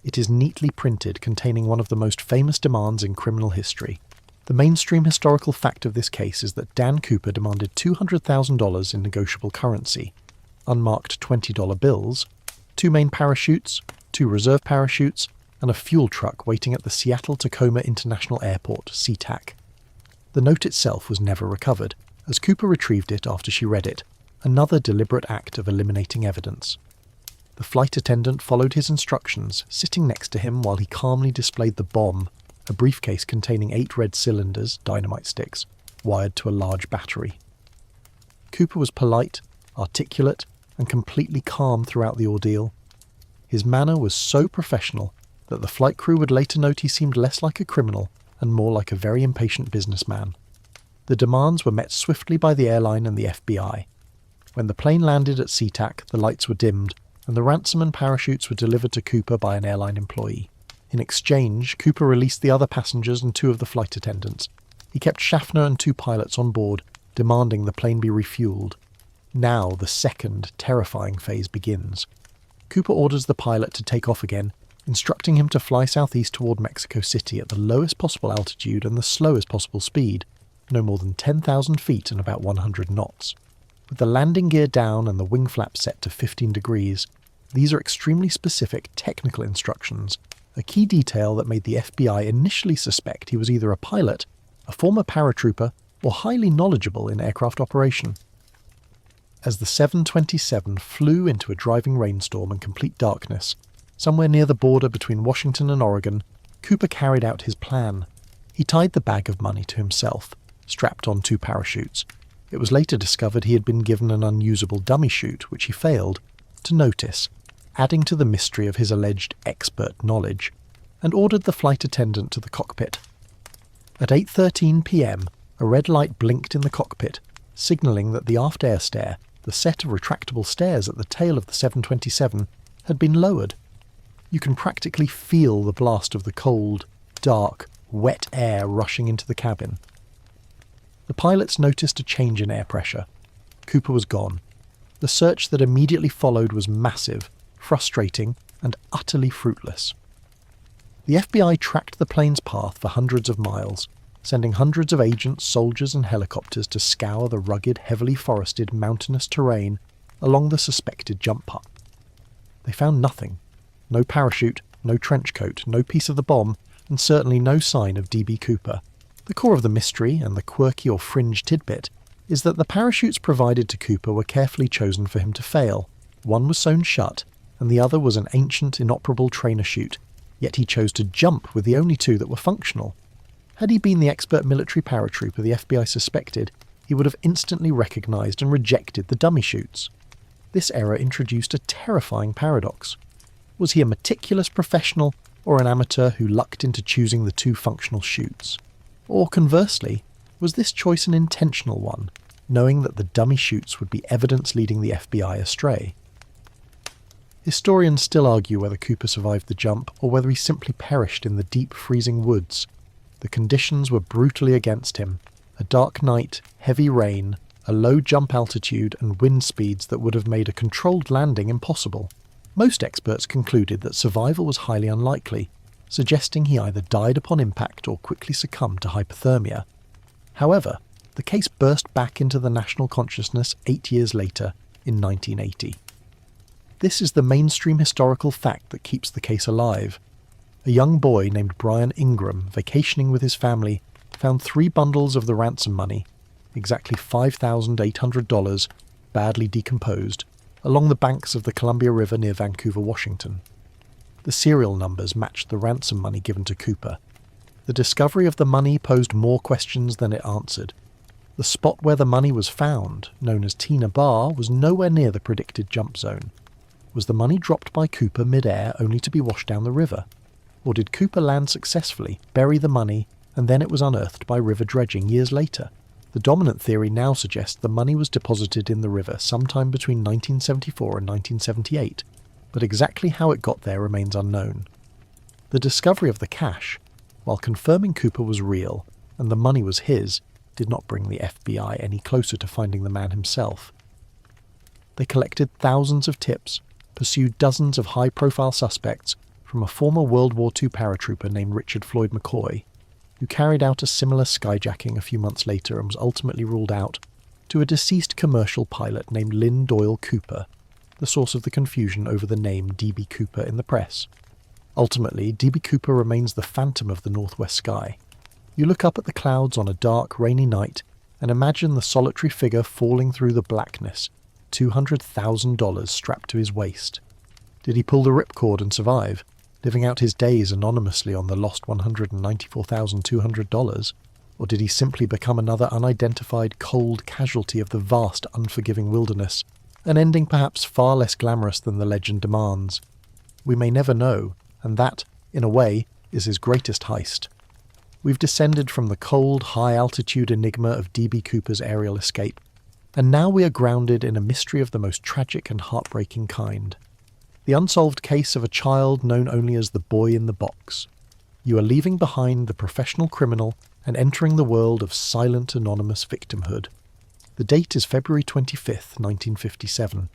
It is neatly printed, containing one of the most famous demands in criminal history. The mainstream historical fact of this case is that Dan Cooper demanded $200,000 in negotiable currency, unmarked $20 bills, 2 main parachutes, 2 reserve parachutes, and a fuel truck waiting at the Seattle-Tacoma International Airport, SeaTac. The note itself was never recovered, as Cooper retrieved it after she read it, another deliberate act of eliminating evidence. The flight attendant followed his instructions, sitting next to him while he calmly displayed the bomb, a briefcase containing 8 red cylinders, dynamite sticks, wired to a large battery. Cooper was polite, articulate, and completely calm throughout the ordeal. His manner was so professional that the flight crew would later note he seemed less like a criminal and more like a very impatient businessman. The demands were met swiftly by the airline and the FBI. When the plane landed at SeaTac, the lights were dimmed, and the ransom and parachutes were delivered to Cooper by an airline employee. In exchange, Cooper released the other passengers and 2 of the flight attendants. He kept Schaffner and 2 pilots on board, demanding the plane be refueled. Now the second, terrifying phase begins. Cooper orders the pilot to take off again, instructing him to fly southeast toward Mexico City at the lowest possible altitude and the slowest possible speed, no more than 10,000 feet and about 100 knots. With the landing gear down and the wing flaps set to 15 degrees, these are extremely specific technical instructions, a key detail that made the FBI initially suspect he was either a pilot, a former paratrooper, or highly knowledgeable in aircraft operation. As the 727 flew into a driving rainstorm and complete darkness, somewhere near the border between Washington and Oregon, Cooper carried out his plan. He tied the bag of money to himself, strapped on 2 parachutes. It was later discovered he had been given an unusable dummy chute, which he failed to notice, adding to the mystery of his alleged expert knowledge, and ordered the flight attendant to the cockpit. At 8:13 p.m, a red light blinked in the cockpit, signalling that the aft air stair, the set of retractable stairs at the tail of the 727, had been lowered. You can practically feel the blast of the cold, dark, wet air rushing into the cabin. The pilots noticed a change in air pressure. Cooper was gone. The search that immediately followed was massive, frustrating, and utterly fruitless. The FBI tracked the plane's path for hundreds of miles, sending hundreds of agents, soldiers, and helicopters to scour the rugged, heavily forested, mountainous terrain along the suspected jump path. They found nothing. No parachute, no trench coat, no piece of the bomb, and certainly no sign of D.B. Cooper. The core of the mystery, and the quirky or fringe tidbit, is that the parachutes provided to Cooper were carefully chosen for him to fail. One was sewn shut, and the other was an ancient, inoperable trainer chute, yet he chose to jump with the only 2 that were functional. Had he been the expert military paratrooper the FBI suspected, he would have instantly recognised and rejected the dummy chutes. This error introduced a terrifying paradox. Was he a meticulous professional or an amateur who lucked into choosing the 2 functional chutes? Or conversely, was this choice an intentional one, knowing that the dummy chutes would be evidence leading the FBI astray? Historians still argue whether Cooper survived the jump or whether he simply perished in the deep freezing woods. The conditions were brutally against him. A dark night, heavy rain, a low jump altitude and wind speeds that would have made a controlled landing impossible. Most experts concluded that survival was highly unlikely, suggesting he either died upon impact or quickly succumbed to hypothermia. However, the case burst back into the national consciousness 8 years later, in 1980. This is the mainstream historical fact that keeps the case alive. A young boy named Brian Ingram, vacationing with his family, found 3 bundles of the ransom money, exactly $5,800, badly decomposed, along the banks of the Columbia River near Vancouver, Washington. The serial numbers matched the ransom money given to Cooper. The discovery of the money posed more questions than it answered. The spot where the money was found, known as Tina Bar, was nowhere near the predicted jump zone. Was the money dropped by Cooper mid-air only to be washed down the river? Or did Cooper land successfully, bury the money, and then it was unearthed by river dredging years later? The dominant theory now suggests the money was deposited in the river sometime between 1974 and 1978, but exactly how it got there remains unknown. The discovery of the cash, while confirming Cooper was real and the money was his, did not bring the FBI any closer to finding the man himself. They collected thousands of tips, pursued dozens of high-profile suspects, from a former World War II paratrooper named Richard Floyd McCoy, who carried out a similar skyjacking a few months later and was ultimately ruled out, to a deceased commercial pilot named Lynn Doyle Cooper, the source of the confusion over the name D.B. Cooper in the press. Ultimately, D.B. Cooper remains the phantom of the northwest sky. You look up at the clouds on a dark, rainy night and imagine the solitary figure falling through the blackness, $200,000 strapped to his waist. Did he pull the ripcord and survive, living out his days anonymously on the lost $194,200? Or did he simply become another unidentified cold casualty of the vast, unforgiving wilderness, an ending perhaps far less glamorous than the legend demands? We may never know, and that, in a way, is his greatest heist. We've descended from the cold, high-altitude enigma of D.B. Cooper's aerial escape, and now we are grounded in a mystery of the most tragic and heartbreaking kind. The unsolved case of a child known only as the boy in the box. You are leaving behind the professional criminal and entering the world of silent, anonymous victimhood. The date is February 25th, 1957.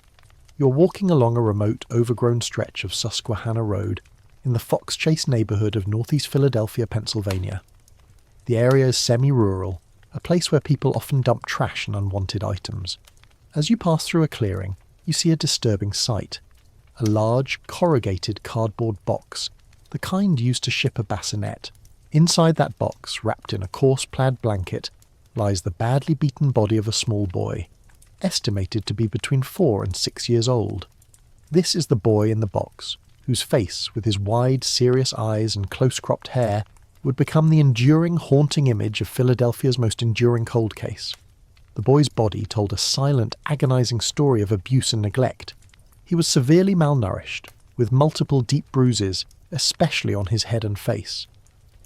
You're walking along a remote, overgrown stretch of Susquehanna Road in the Fox Chase neighborhood of northeast Philadelphia, Pennsylvania. The area is semi-rural, a place where people often dump trash and unwanted items. As you pass through a clearing, you see a disturbing sight. A large, corrugated cardboard box, the kind used to ship a bassinet. Inside that box, wrapped in a coarse plaid blanket, lies the badly beaten body of a small boy, estimated to be between 4 and 6 years old. This is the boy in the box, whose face, with his wide, serious eyes and close-cropped hair, would become the enduring, haunting image of Philadelphia's most enduring cold case. The boy's body told a silent, agonizing story of abuse and neglect. He was severely malnourished, with multiple deep bruises, especially on his head and face.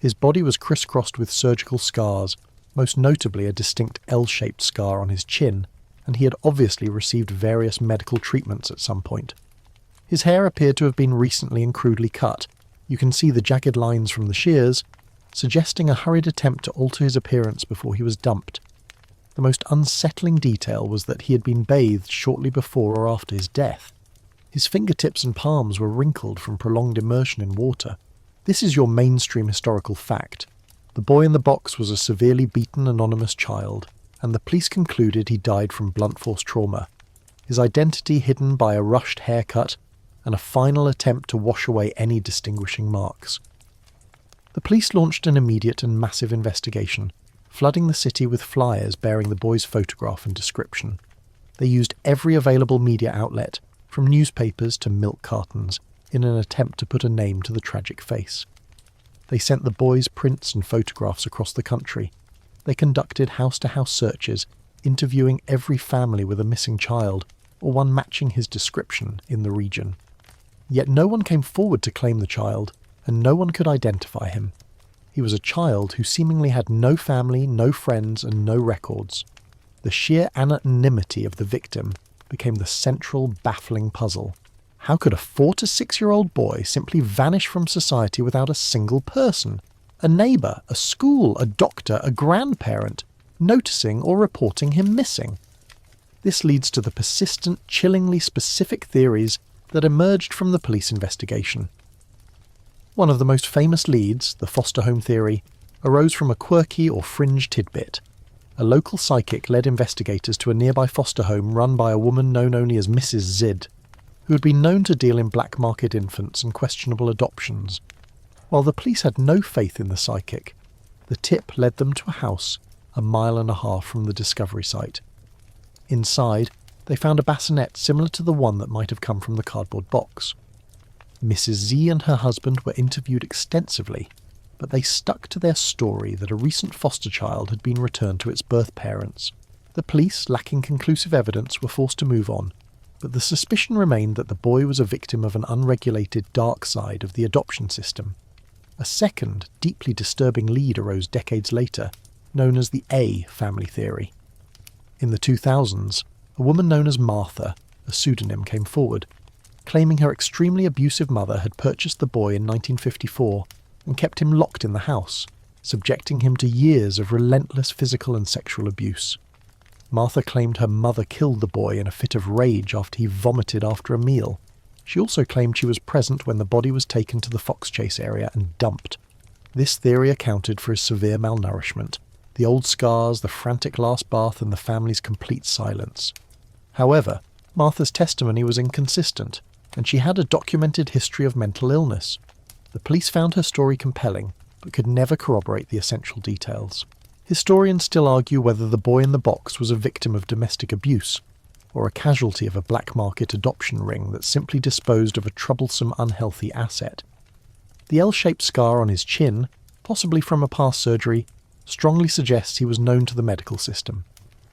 His body was crisscrossed with surgical scars, most notably a distinct L-shaped scar on his chin, and he had obviously received various medical treatments at some point. His hair appeared to have been recently and crudely cut. You can see the jagged lines from the shears, suggesting a hurried attempt to alter his appearance before he was dumped. The most unsettling detail was that he had been bathed shortly before or after his death. His fingertips and palms were wrinkled from prolonged immersion in water. This is your mainstream historical fact. The boy in the box was a severely beaten anonymous child, and the police concluded he died from blunt force trauma, his identity hidden by a rushed haircut and a final attempt to wash away any distinguishing marks. The police launched an immediate and massive investigation, flooding the city with flyers bearing the boy's photograph and description. They used every available media outlet, from newspapers to milk cartons, in an attempt to put a name to the tragic face. They sent the boy's prints and photographs across the country. They conducted house-to-house searches, interviewing every family with a missing child, or one matching his description in the region. Yet no one came forward to claim the child, and no one could identify him. He was a child who seemingly had no family, no friends, and no records. The sheer anonymity of the victim became the central, baffling puzzle. How could a 4 to 6-year-old boy simply vanish from society without a single person? A neighbour, a school, a doctor, a grandparent, noticing or reporting him missing? This leads to the persistent, chillingly specific theories that emerged from the police investigation. One of the most famous leads, the foster home theory, arose from a quirky or fringe tidbit. a local psychic led investigators to a nearby foster home run by a woman known only as Mrs. Zid, who had been known to deal in black market infants and questionable adoptions. While the police had no faith in the psychic, the tip led them to a house a mile and a half from the discovery site. Inside, they found a bassinet similar to the one that might have come from the cardboard box. Mrs. Z and her husband were interviewed extensively, but they stuck to their story that a recent foster child had been returned to its birth parents. The police, lacking conclusive evidence, were forced to move on, but the suspicion remained that the boy was a victim of an unregulated dark side of the adoption system. A second, deeply disturbing lead arose decades later, known as the A family theory. In the 2000s, a woman known as Martha, a pseudonym, came forward, claiming her extremely abusive mother had purchased the boy in 1954 and kept him locked in the house, subjecting him to years of relentless physical and sexual abuse. Martha claimed her mother killed the boy in a fit of rage after he vomited after a meal. She also claimed she was present when the body was taken to the fox chase area and dumped. This theory accounted for his severe malnourishment, the old scars, the frantic last bath, and the family's complete silence. However, Martha's testimony was inconsistent, and she had a documented history of mental illness. The police found her story compelling, but could never corroborate the essential details. Historians still argue whether the boy in the box was a victim of domestic abuse, or a casualty of a black market adoption ring that simply disposed of a troublesome, unhealthy asset. The L-shaped scar on his chin, possibly from a past surgery, strongly suggests he was known to the medical system.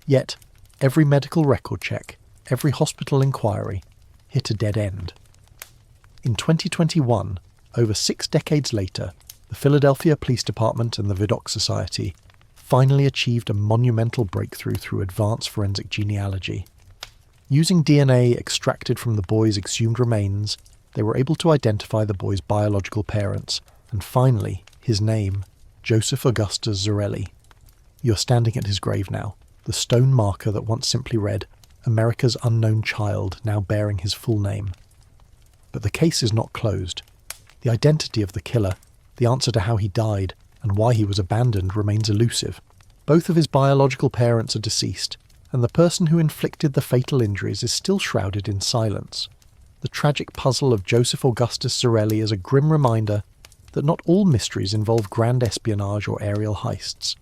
Yet, every medical record check, every hospital inquiry, hit a dead end. In 2021, over 6 decades later, the Philadelphia Police Department and the Vidocq Society finally achieved a monumental breakthrough through advanced forensic genealogy. Using DNA extracted from the boy's exhumed remains, they were able to identify the boy's biological parents, and finally, his name, Joseph Augustus Zarelli. You're standing at his grave now, the stone marker that once simply read, America's Unknown Child, now bearing his full name. But the case is not closed. The identity of the killer, the answer to how he died, and why he was abandoned remains elusive. Both of his biological parents are deceased, and the person who inflicted the fatal injuries is still shrouded in silence. The tragic puzzle of Joseph Augustus Zarelli is a grim reminder that not all mysteries involve grand espionage or aerial heists.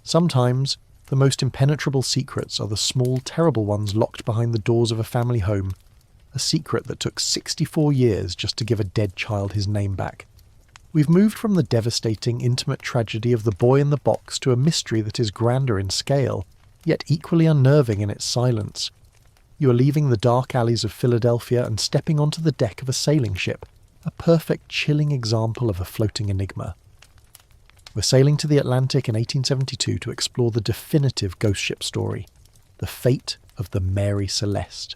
Sometimes, the most impenetrable secrets are the small, terrible ones locked behind the doors of a family home, a secret that took 64 years just to give a dead child his name back. We've moved from the devastating, intimate tragedy of the boy in the box to a mystery that is grander in scale, yet equally unnerving in its silence. You are leaving the dark alleys of Philadelphia and stepping onto the deck of a sailing ship, a perfect, chilling example of a floating enigma. We're sailing to the Atlantic in 1872 to explore the definitive ghost ship story, the fate of the Mary Celeste.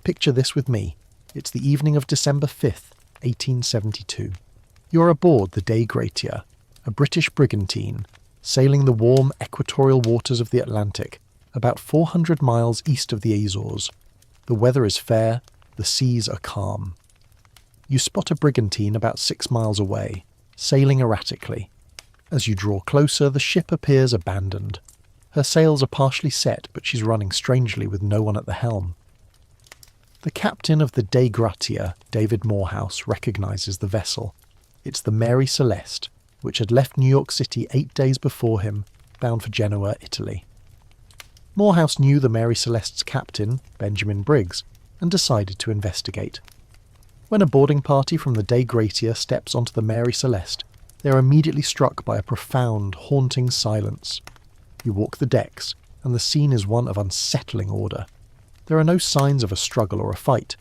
Picture this with me. It's the evening of December 5th, 1872. You're aboard the Dei Gratia, a British brigantine, sailing the warm equatorial waters of the Atlantic, about 400 miles east of the Azores. The weather is fair, the seas are calm. You spot a brigantine about 6 miles away, sailing erratically. As you draw closer, the ship appears abandoned. Her sails are partially set, but she's running strangely with no one at the helm. The captain of the Dei Gratia, David Morehouse, recognises the vessel. It's the Mary Celeste, which had left New York City 8 days before him, bound for Genoa, Italy. Morehouse knew the Mary Celeste's captain, Benjamin Briggs, and decided to investigate. When a boarding party from the Dei Gratia steps onto the Mary Celeste, they are immediately struck by a profound, haunting silence. You walk the decks, and the scene is one of unsettling order. There are no signs of a struggle or a fight.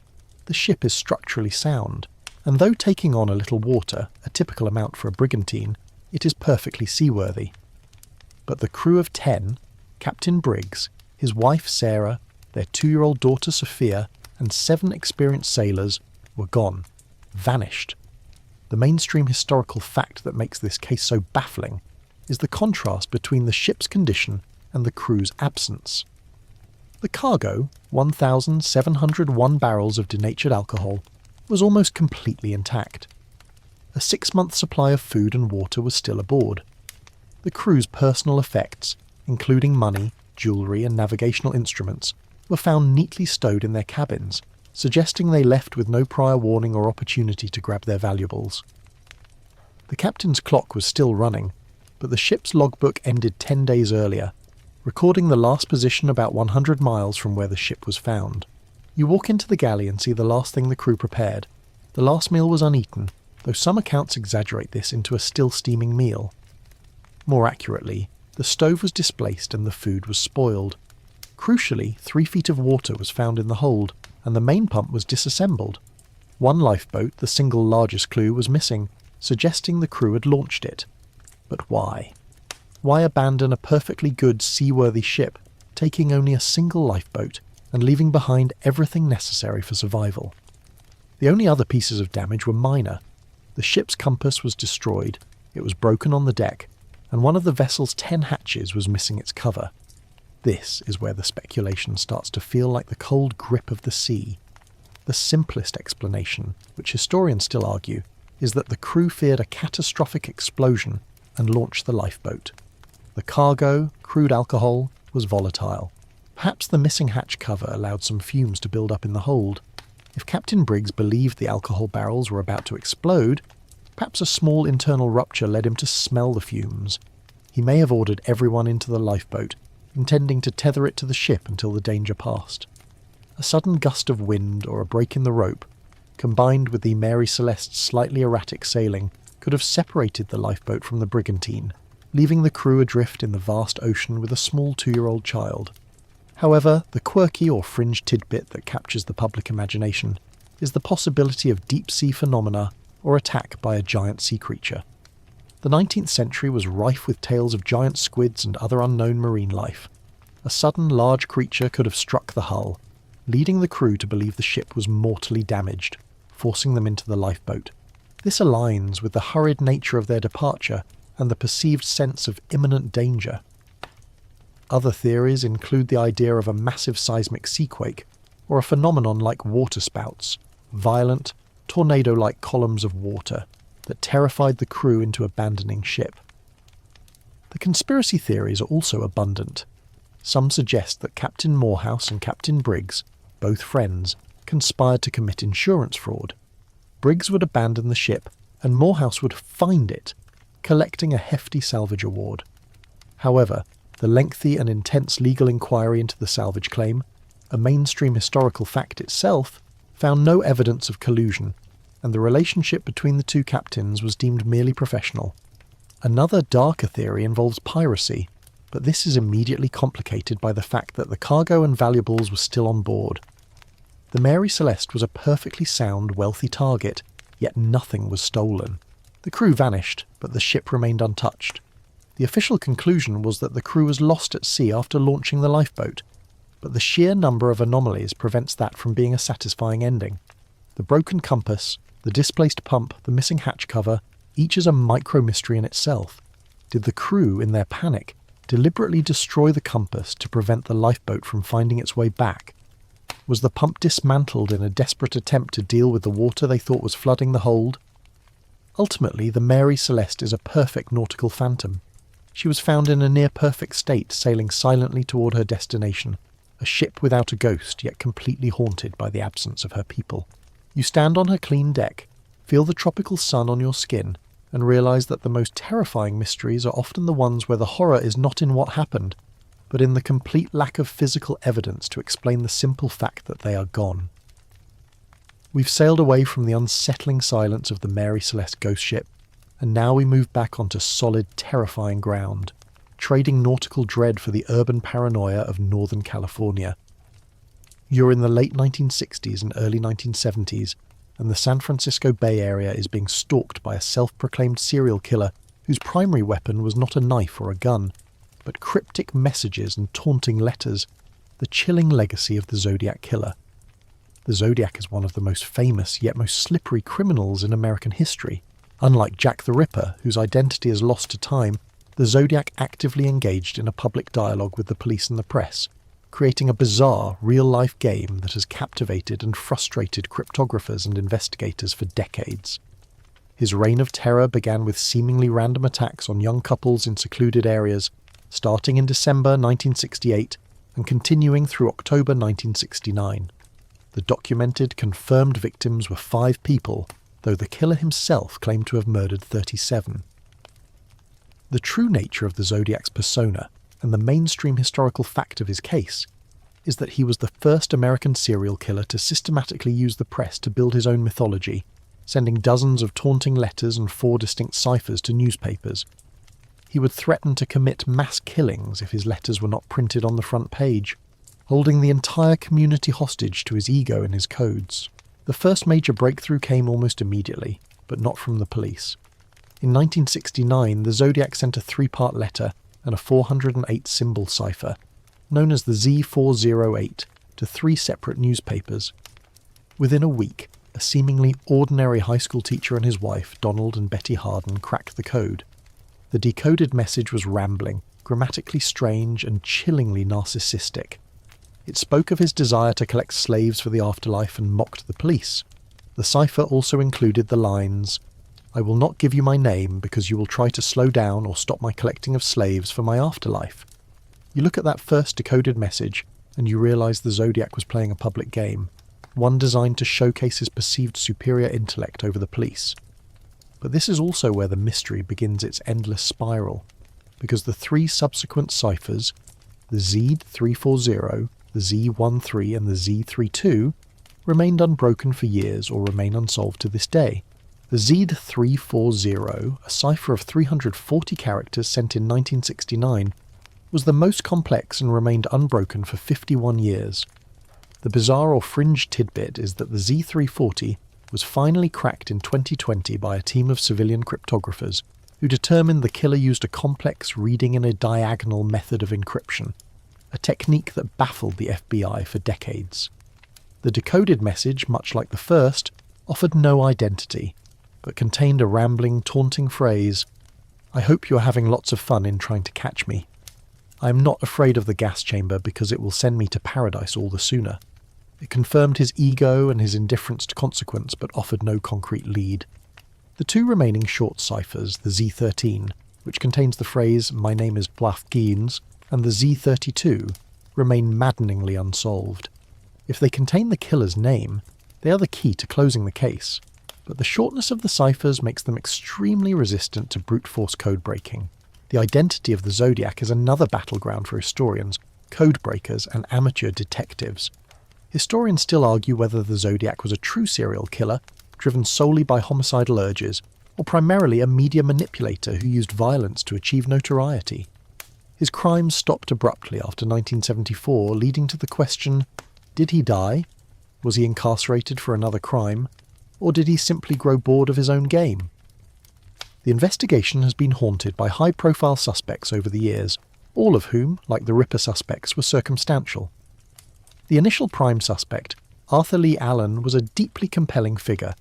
The ship is structurally sound, and though taking on a little water, a typical amount for a brigantine, it is perfectly seaworthy. But the crew of 10, Captain Briggs, his wife Sarah, their 2-year-old daughter Sophia, and 7 experienced sailors, were gone, vanished. The mainstream historical fact that makes this case so baffling is the contrast between the ship's condition and the crew's absence. The cargo, 1,701 barrels of denatured alcohol, was almost completely intact. A 6-month supply of food and water was still aboard. The crew's personal effects, including money, jewellery and navigational instruments, were found neatly stowed in their cabins, suggesting they left with no prior warning or opportunity to grab their valuables. The captain's clock was still running, but the ship's logbook ended 10 days earlier, recording the last position about 100 miles from where the ship was found. You walk into the galley and see the last thing the crew prepared. The last meal was uneaten, though some accounts exaggerate this into a still-steaming meal. More accurately, the stove was displaced and the food was spoiled. Crucially, 3 feet of water was found in the hold, and the main pump was disassembled. One lifeboat, the single largest clue, was missing, suggesting the crew had launched it. But why? Why abandon a perfectly good, seaworthy ship, taking only a single lifeboat and leaving behind everything necessary for survival? The only other pieces of damage were minor. The ship's compass was destroyed, it was broken on the deck, and one of the vessel's 10 hatches was missing its cover. This is where the speculation starts to feel like the cold grip of the sea. The simplest explanation, which historians still argue, is that the crew feared a catastrophic explosion and launched the lifeboat. The cargo, crude alcohol, was volatile. Perhaps the missing hatch cover allowed some fumes to build up in the hold. If Captain Briggs believed the alcohol barrels were about to explode, perhaps a small internal rupture led him to smell the fumes. He may have ordered everyone into the lifeboat, intending to tether it to the ship until the danger passed. A sudden gust of wind or a break in the rope, combined with the Mary Celeste's slightly erratic sailing, could have separated the lifeboat from the brigantine, leaving the crew adrift in the vast ocean with a small 2-year-old child. However, the quirky or fringe tidbit that captures the public imagination is the possibility of deep-sea phenomena or attack by a giant sea creature. The 19th century was rife with tales of giant squids and other unknown marine life. A sudden large creature could have struck the hull, leading the crew to believe the ship was mortally damaged, forcing them into the lifeboat. This aligns with the hurried nature of their departure and the perceived sense of imminent danger. Other theories include the idea of a massive seismic seaquake, or a phenomenon like waterspouts, violent, tornado-like columns of water that terrified the crew into abandoning ship. The conspiracy theories are also abundant. Some suggest that Captain Morehouse and Captain Briggs, both friends, conspired to commit insurance fraud. Briggs would abandon the ship, and Morehouse would find it, collecting a hefty salvage award. However, the lengthy and intense legal inquiry into the salvage claim, a mainstream historical fact itself, found no evidence of collusion, and the relationship between the two captains was deemed merely professional. Another darker theory involves piracy, but this is immediately complicated by the fact that the cargo and valuables were still on board. The Mary Celeste was a perfectly sound, wealthy target, yet nothing was stolen. The crew vanished, but the ship remained untouched. The official conclusion was that the crew was lost at sea after launching the lifeboat, but the sheer number of anomalies prevents that from being a satisfying ending. The broken compass, the displaced pump, the missing hatch cover, each is a micro-mystery in itself. Did the crew, in their panic, deliberately destroy the compass to prevent the lifeboat from finding its way back? Was the pump dismantled in a desperate attempt to deal with the water they thought was flooding the hold? Ultimately, the Mary Celeste is a perfect nautical phantom. She was found in a near-perfect state, sailing silently toward her destination, a ship without a ghost, yet completely haunted by the absence of her people. You stand on her clean deck, feel the tropical sun on your skin, and realise that the most terrifying mysteries are often the ones where the horror is not in what happened, but in the complete lack of physical evidence to explain the simple fact that they are gone. We've sailed away from the unsettling silence of the Mary Celeste ghost ship, and now we move back onto solid, terrifying ground, trading nautical dread for the urban paranoia of Northern California. You're in the late 1960s and early 1970s, and the San Francisco Bay Area is being stalked by a self-proclaimed serial killer whose primary weapon was not a knife or a gun, but cryptic messages and taunting letters, the chilling legacy of the Zodiac Killer. The Zodiac is one of the most famous yet most slippery criminals in American history. Unlike Jack the Ripper, whose identity is lost to time, the Zodiac actively engaged in a public dialogue with the police and the press, creating a bizarre, real-life game that has captivated and frustrated cryptographers and investigators for decades. His reign of terror began with seemingly random attacks on young couples in secluded areas, starting in December 1968 and continuing through October 1969. The documented, confirmed victims were 5 people, though the killer himself claimed to have murdered 37. The true nature of the Zodiac's persona, and the mainstream historical fact of his case, is that he was the first American serial killer to systematically use the press to build his own mythology, sending dozens of taunting letters and 4 distinct ciphers to newspapers. He would threaten to commit mass killings if his letters were not printed on the front page, holding the entire community hostage to his ego and his codes. The first major breakthrough came almost immediately, but not from the police. In 1969, the Zodiac sent a 3-part letter and a 408-symbol cipher, known as the Z408, to 3 separate newspapers. Within a week, a seemingly ordinary high school teacher and his wife, Donald and Betty Harden, cracked the code. The decoded message was rambling, grammatically strange, and chillingly narcissistic. It spoke of his desire to collect slaves for the afterlife and mocked the police. The cipher also included the lines, "I will not give you my name because you will try to slow down or stop my collecting of slaves for my afterlife." You look at that first decoded message and you realise the Zodiac was playing a public game, one designed to showcase his perceived superior intellect over the police. But this is also where the mystery begins its endless spiral, because the 3 subsequent ciphers, the Z340, the Z13 and the Z32, remained unbroken for years or remain unsolved to this day. The Z340, a cipher of 340 characters sent in 1969, was the most complex and remained unbroken for 51 years. The bizarre or fringe tidbit is that the Z340 was finally cracked in 2020 by a team of civilian cryptographers who determined the killer used a complex reading in a diagonal method of encryption, a technique that baffled the FBI for decades. The decoded message, much like the first, offered no identity, but contained a rambling, taunting phrase, "I hope you are having lots of fun in trying to catch me. I am not afraid of the gas chamber because it will send me to paradise all the sooner." It confirmed his ego and his indifference to consequence, but offered no concrete lead. The 2 remaining short ciphers, the Z13, which contains the phrase, "My name is Bluff Geens," and the Z32, remain maddeningly unsolved. If they contain the killer's name, they are the key to closing the case, but the shortness of the ciphers makes them extremely resistant to brute force code breaking. The identity of the Zodiac is another battleground for historians, code breakers, and amateur detectives. Historians still argue whether the Zodiac was a true serial killer, driven solely by homicidal urges, or primarily a media manipulator who used violence to achieve notoriety. His crimes stopped abruptly after 1974, leading to the question, did he die? Was he incarcerated for another crime? Or did he simply grow bored of his own game? The investigation has been haunted by high-profile suspects over the years, all of whom, like the Ripper suspects, were circumstantial. The initial prime suspect, Arthur Lee Allen, was a deeply compelling figure.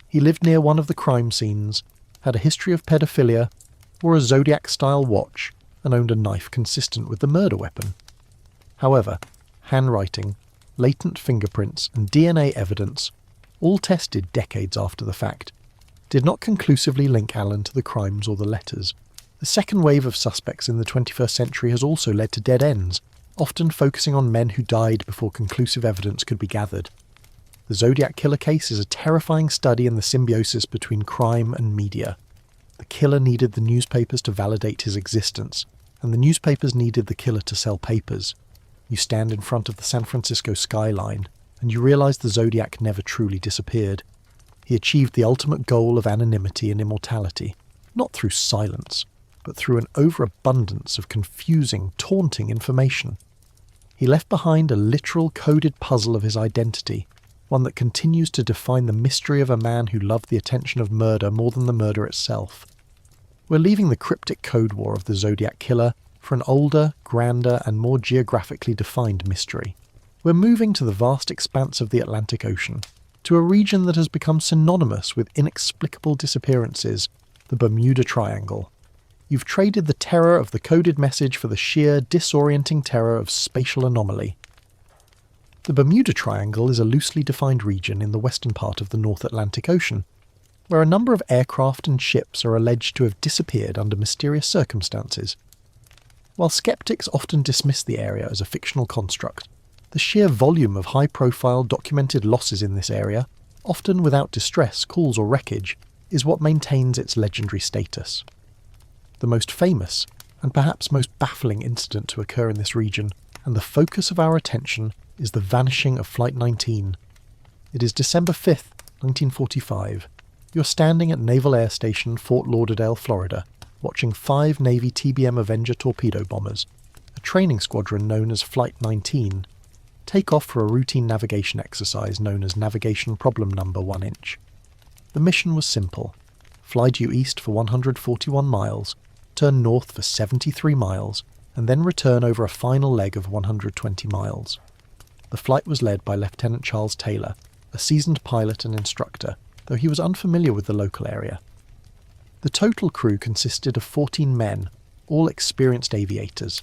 He lived near one of the crime scenes, had a history of pedophilia, wore a Zodiac-style watch, and owned a knife consistent with the murder weapon. However, handwriting, latent fingerprints, and DNA evidence, all tested decades after the fact, did not conclusively link Allen to the crimes or the letters. The second wave of suspects in the 21st century has also led to dead ends, often focusing on men who died before conclusive evidence could be gathered. The Zodiac Killer case is a terrifying study in the symbiosis between crime and media. The killer needed the newspapers to validate his existence, and the newspapers needed the killer to sell papers. You stand in front of the San Francisco skyline, and you realize the Zodiac never truly disappeared. He achieved the ultimate goal of anonymity and immortality, not through silence, but through an overabundance of confusing, taunting information. He left behind a literal coded puzzle of his identity, one that continues to define the mystery of a man who loved the attention of murder more than the murder itself. We're leaving the cryptic code war of the Zodiac Killer for an older, grander, and more geographically defined mystery. We're moving to the vast expanse of the Atlantic Ocean, to a region that has become synonymous with inexplicable disappearances, the Bermuda Triangle. You've traded the terror of the coded message for the sheer, disorienting terror of spatial anomaly. The Bermuda Triangle is a loosely defined region in the western part of the North Atlantic Ocean, where a number of aircraft and ships are alleged to have disappeared under mysterious circumstances. While skeptics often dismiss the area as a fictional construct, the sheer volume of high-profile documented losses in this area, often without distress, calls or wreckage, is what maintains its legendary status. The most famous, and perhaps most baffling incident to occur in this region, and the focus of our attention, is the vanishing of Flight 19. It is December 5th, 1945. You're standing at Naval Air Station Fort Lauderdale, Florida, watching 5 Navy TBM Avenger torpedo bombers, a training squadron known as Flight 19, take off for a routine navigation exercise known as Navigation Problem Number 1 Inch. The mission was simple: fly due east for 141 miles, turn north for 73 miles, and then return over a final leg of 120 miles. The flight was led by Lieutenant Charles Taylor, a seasoned pilot and instructor, though he was unfamiliar with the local area. The total crew consisted of 14 men, all experienced aviators.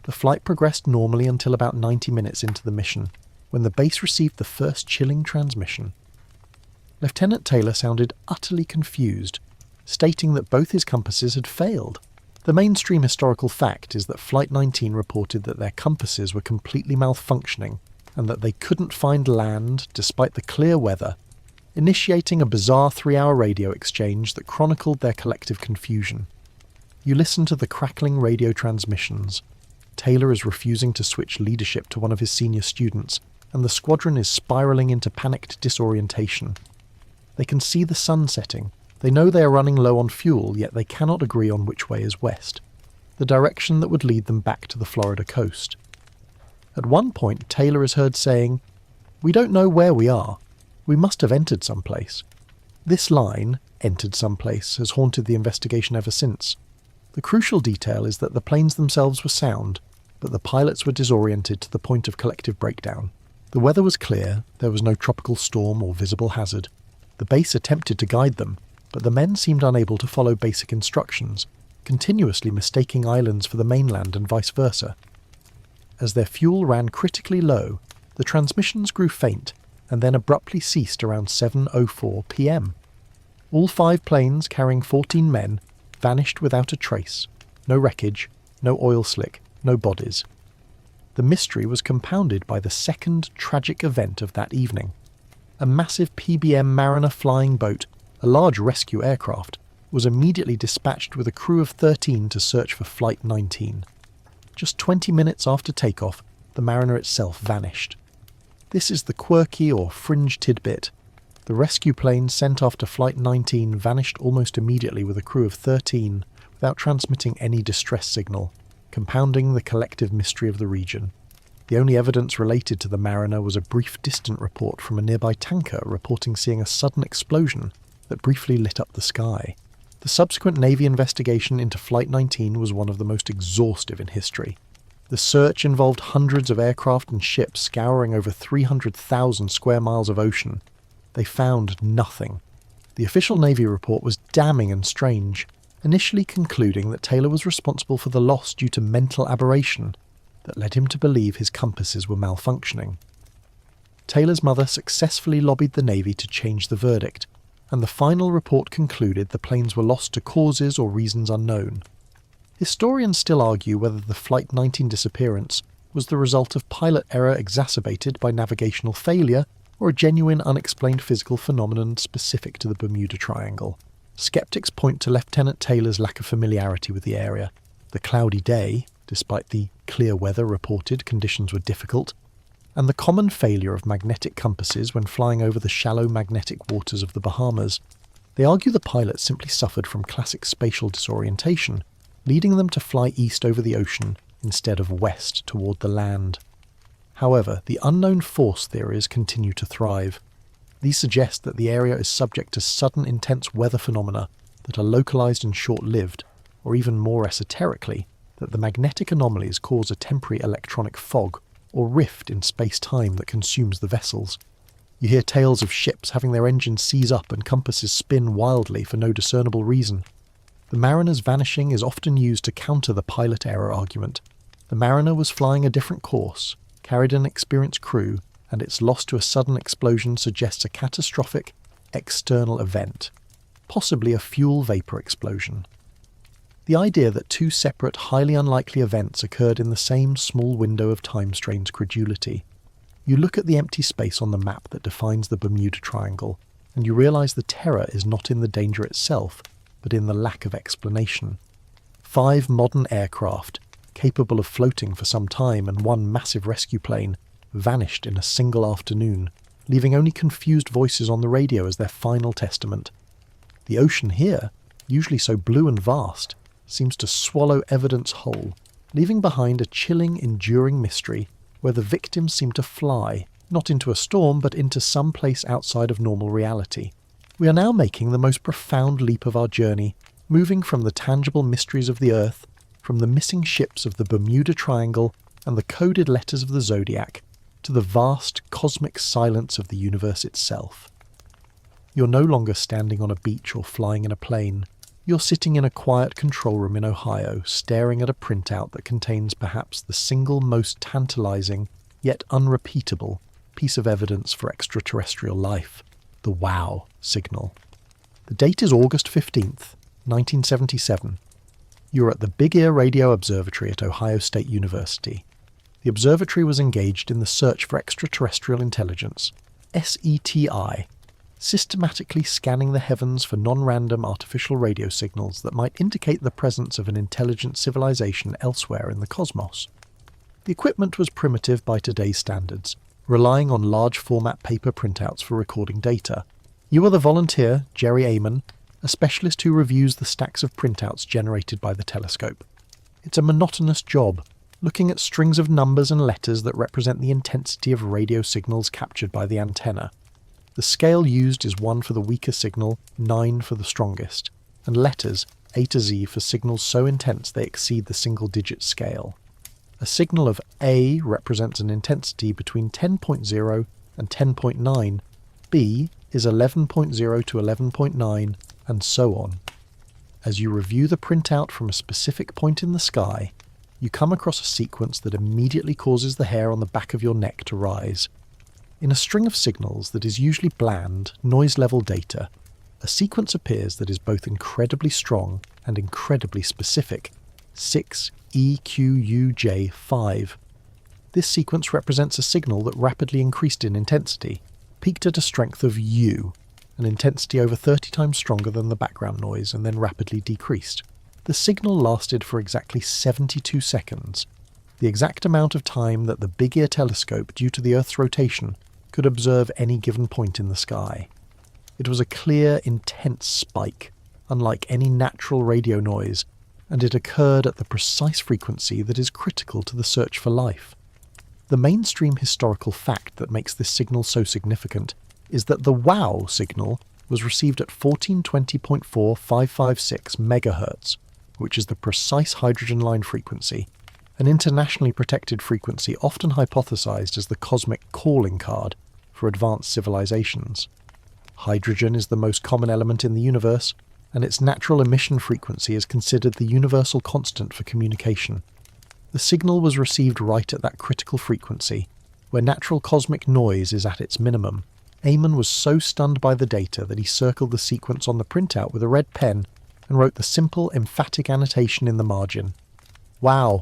The flight progressed normally until about 90 minutes into the mission, when the base received the first chilling transmission. Lieutenant Taylor sounded utterly confused, stating that both his compasses had failed. The mainstream historical fact is that Flight 19 reported that their compasses were completely malfunctioning and that they couldn't find land despite the clear weather, initiating a bizarre 3-hour radio exchange that chronicled their collective confusion. You listen to the crackling radio transmissions. Taylor is refusing to switch leadership to one of his senior students, and the squadron is spiralling into panicked disorientation. They can see the sun setting. They know they are running low on fuel, yet they cannot agree on which way is west, the direction that would lead them back to the Florida coast. At one point, Taylor is heard saying, "We don't know where we are. We must have entered someplace." This line, "entered someplace," has haunted the investigation ever since. The crucial detail is that the planes themselves were sound, but the pilots were disoriented to the point of collective breakdown. The weather was clear, there was no tropical storm or visible hazard. The base attempted to guide them, but the men seemed unable to follow basic instructions, continuously mistaking islands for the mainland and vice versa. As their fuel ran critically low, the transmissions grew faint and then abruptly ceased around 7:04 p.m. All 5 planes carrying 14 men vanished without a trace. No wreckage, no oil slick, no bodies. The mystery was compounded by the second tragic event of that evening. A massive PBM Mariner flying boat, a large rescue aircraft, was immediately dispatched with a crew of 13 to search for Flight 19. Just 20 minutes after takeoff, the Mariner itself vanished. This is the quirky or fringe tidbit. The rescue plane sent after Flight 19 vanished almost immediately with a crew of 13 without transmitting any distress signal, compounding the collective mystery of the region. The only evidence related to the Mariner was a brief distant report from a nearby tanker reporting seeing a sudden explosion that briefly lit up the sky. The subsequent Navy investigation into Flight 19 was one of the most exhaustive in history. The search involved hundreds of aircraft and ships scouring over 300,000 square miles of ocean. They found nothing. The official Navy report was damning and strange, initially concluding that Taylor was responsible for the loss due to mental aberration that led him to believe his compasses were malfunctioning. Taylor's mother successfully lobbied the Navy to change the verdict, and the final report concluded the planes were lost to causes or reasons unknown. Historians still argue whether the Flight 19 disappearance was the result of pilot error exacerbated by navigational failure or a genuine unexplained physical phenomenon specific to the Bermuda Triangle. Skeptics point to Lieutenant Taylor's lack of familiarity with the area. The cloudy day, despite the clear weather reported, conditions were difficult, and the common failure of magnetic compasses when flying over the shallow magnetic waters of the Bahamas. They argue the pilot simply suffered from classic spatial disorientation, leading them to fly east over the ocean instead of west toward the land. However, the unknown force theories continue to thrive. These suggest that the area is subject to sudden intense weather phenomena that are localized and short-lived, or even more esoterically, that the magnetic anomalies cause a temporary electronic fog or rift in space-time that consumes the vessels. You hear tales of ships having their engines seize up and compasses spin wildly for no discernible reason. The Mariner's vanishing is often used to counter the pilot error argument. The Mariner was flying a different course, carried an experienced crew, and its loss to a sudden explosion suggests a catastrophic external event, possibly a fuel vapor explosion. The idea that two separate, highly unlikely events occurred in the same small window of time strains credulity. You look at the empty space on the map that defines the Bermuda Triangle, and you realise the terror is not in the danger itself, but in the lack of explanation. 5 modern aircraft, capable of floating for some time, and 1 massive rescue plane, vanished in a single afternoon, leaving only confused voices on the radio as their final testament. The ocean here, usually so blue and vast, seems to swallow evidence whole, leaving behind a chilling, enduring mystery where the victims seem to fly, not into a storm, but into some place outside of normal reality. We are now making the most profound leap of our journey, moving from the tangible mysteries of the Earth, from the missing ships of the Bermuda Triangle and the coded letters of the Zodiac, to the vast cosmic silence of the universe itself. You're no longer standing on a beach or flying in a plane. You're sitting in a quiet control room in Ohio, staring at a printout that contains perhaps the single most tantalizing, yet unrepeatable, piece of evidence for extraterrestrial life, the WOW signal. The date is August 15th, 1977. You're at the Big Ear Radio Observatory at Ohio State University. The observatory was engaged in the search for extraterrestrial intelligence, SETI, systematically scanning the heavens for non-random artificial radio signals that might indicate the presence of an intelligent civilization elsewhere in the cosmos. The equipment was primitive by today's standards, relying on large-format paper printouts for recording data. You are the volunteer, Jerry Amon, a specialist who reviews the stacks of printouts generated by the telescope. It's a monotonous job, looking at strings of numbers and letters that represent the intensity of radio signals captured by the antenna. The scale used is 1 for the weaker signal, 9 for the strongest, and letters A to Z for signals so intense they exceed the single-digit scale. A signal of A represents an intensity between 10.0 and 10.9, B is 11.0 to 11.9, and so on. As you review the printout from a specific point in the sky, you come across a sequence that immediately causes the hair on the back of your neck to rise. In a string of signals that is usually bland, noise-level data, a sequence appears that is both incredibly strong and incredibly specific, 6EQUJ5. This sequence represents a signal that rapidly increased in intensity, peaked at a strength of U, an intensity over 30 times stronger than the background noise, and then rapidly decreased. The signal lasted for exactly 72 seconds, the exact amount of time that the Big Ear telescope, due to the Earth's rotation, could observe any given point in the sky. It was a clear, intense spike, unlike any natural radio noise, and it occurred at the precise frequency that is critical to the search for life. The mainstream historical fact that makes this signal so significant is that the WOW signal was received at 1420.4556 MHz, which is the precise hydrogen line frequency, an internationally protected frequency often hypothesized as the cosmic calling card for advanced civilizations. Hydrogen is the most common element in the universe, and its natural emission frequency is considered the universal constant for communication. The signal was received right at that critical frequency, where natural cosmic noise is at its minimum. Amon was so stunned by the data that he circled the sequence on the printout with a red pen and wrote the simple, emphatic annotation in the margin. Wow!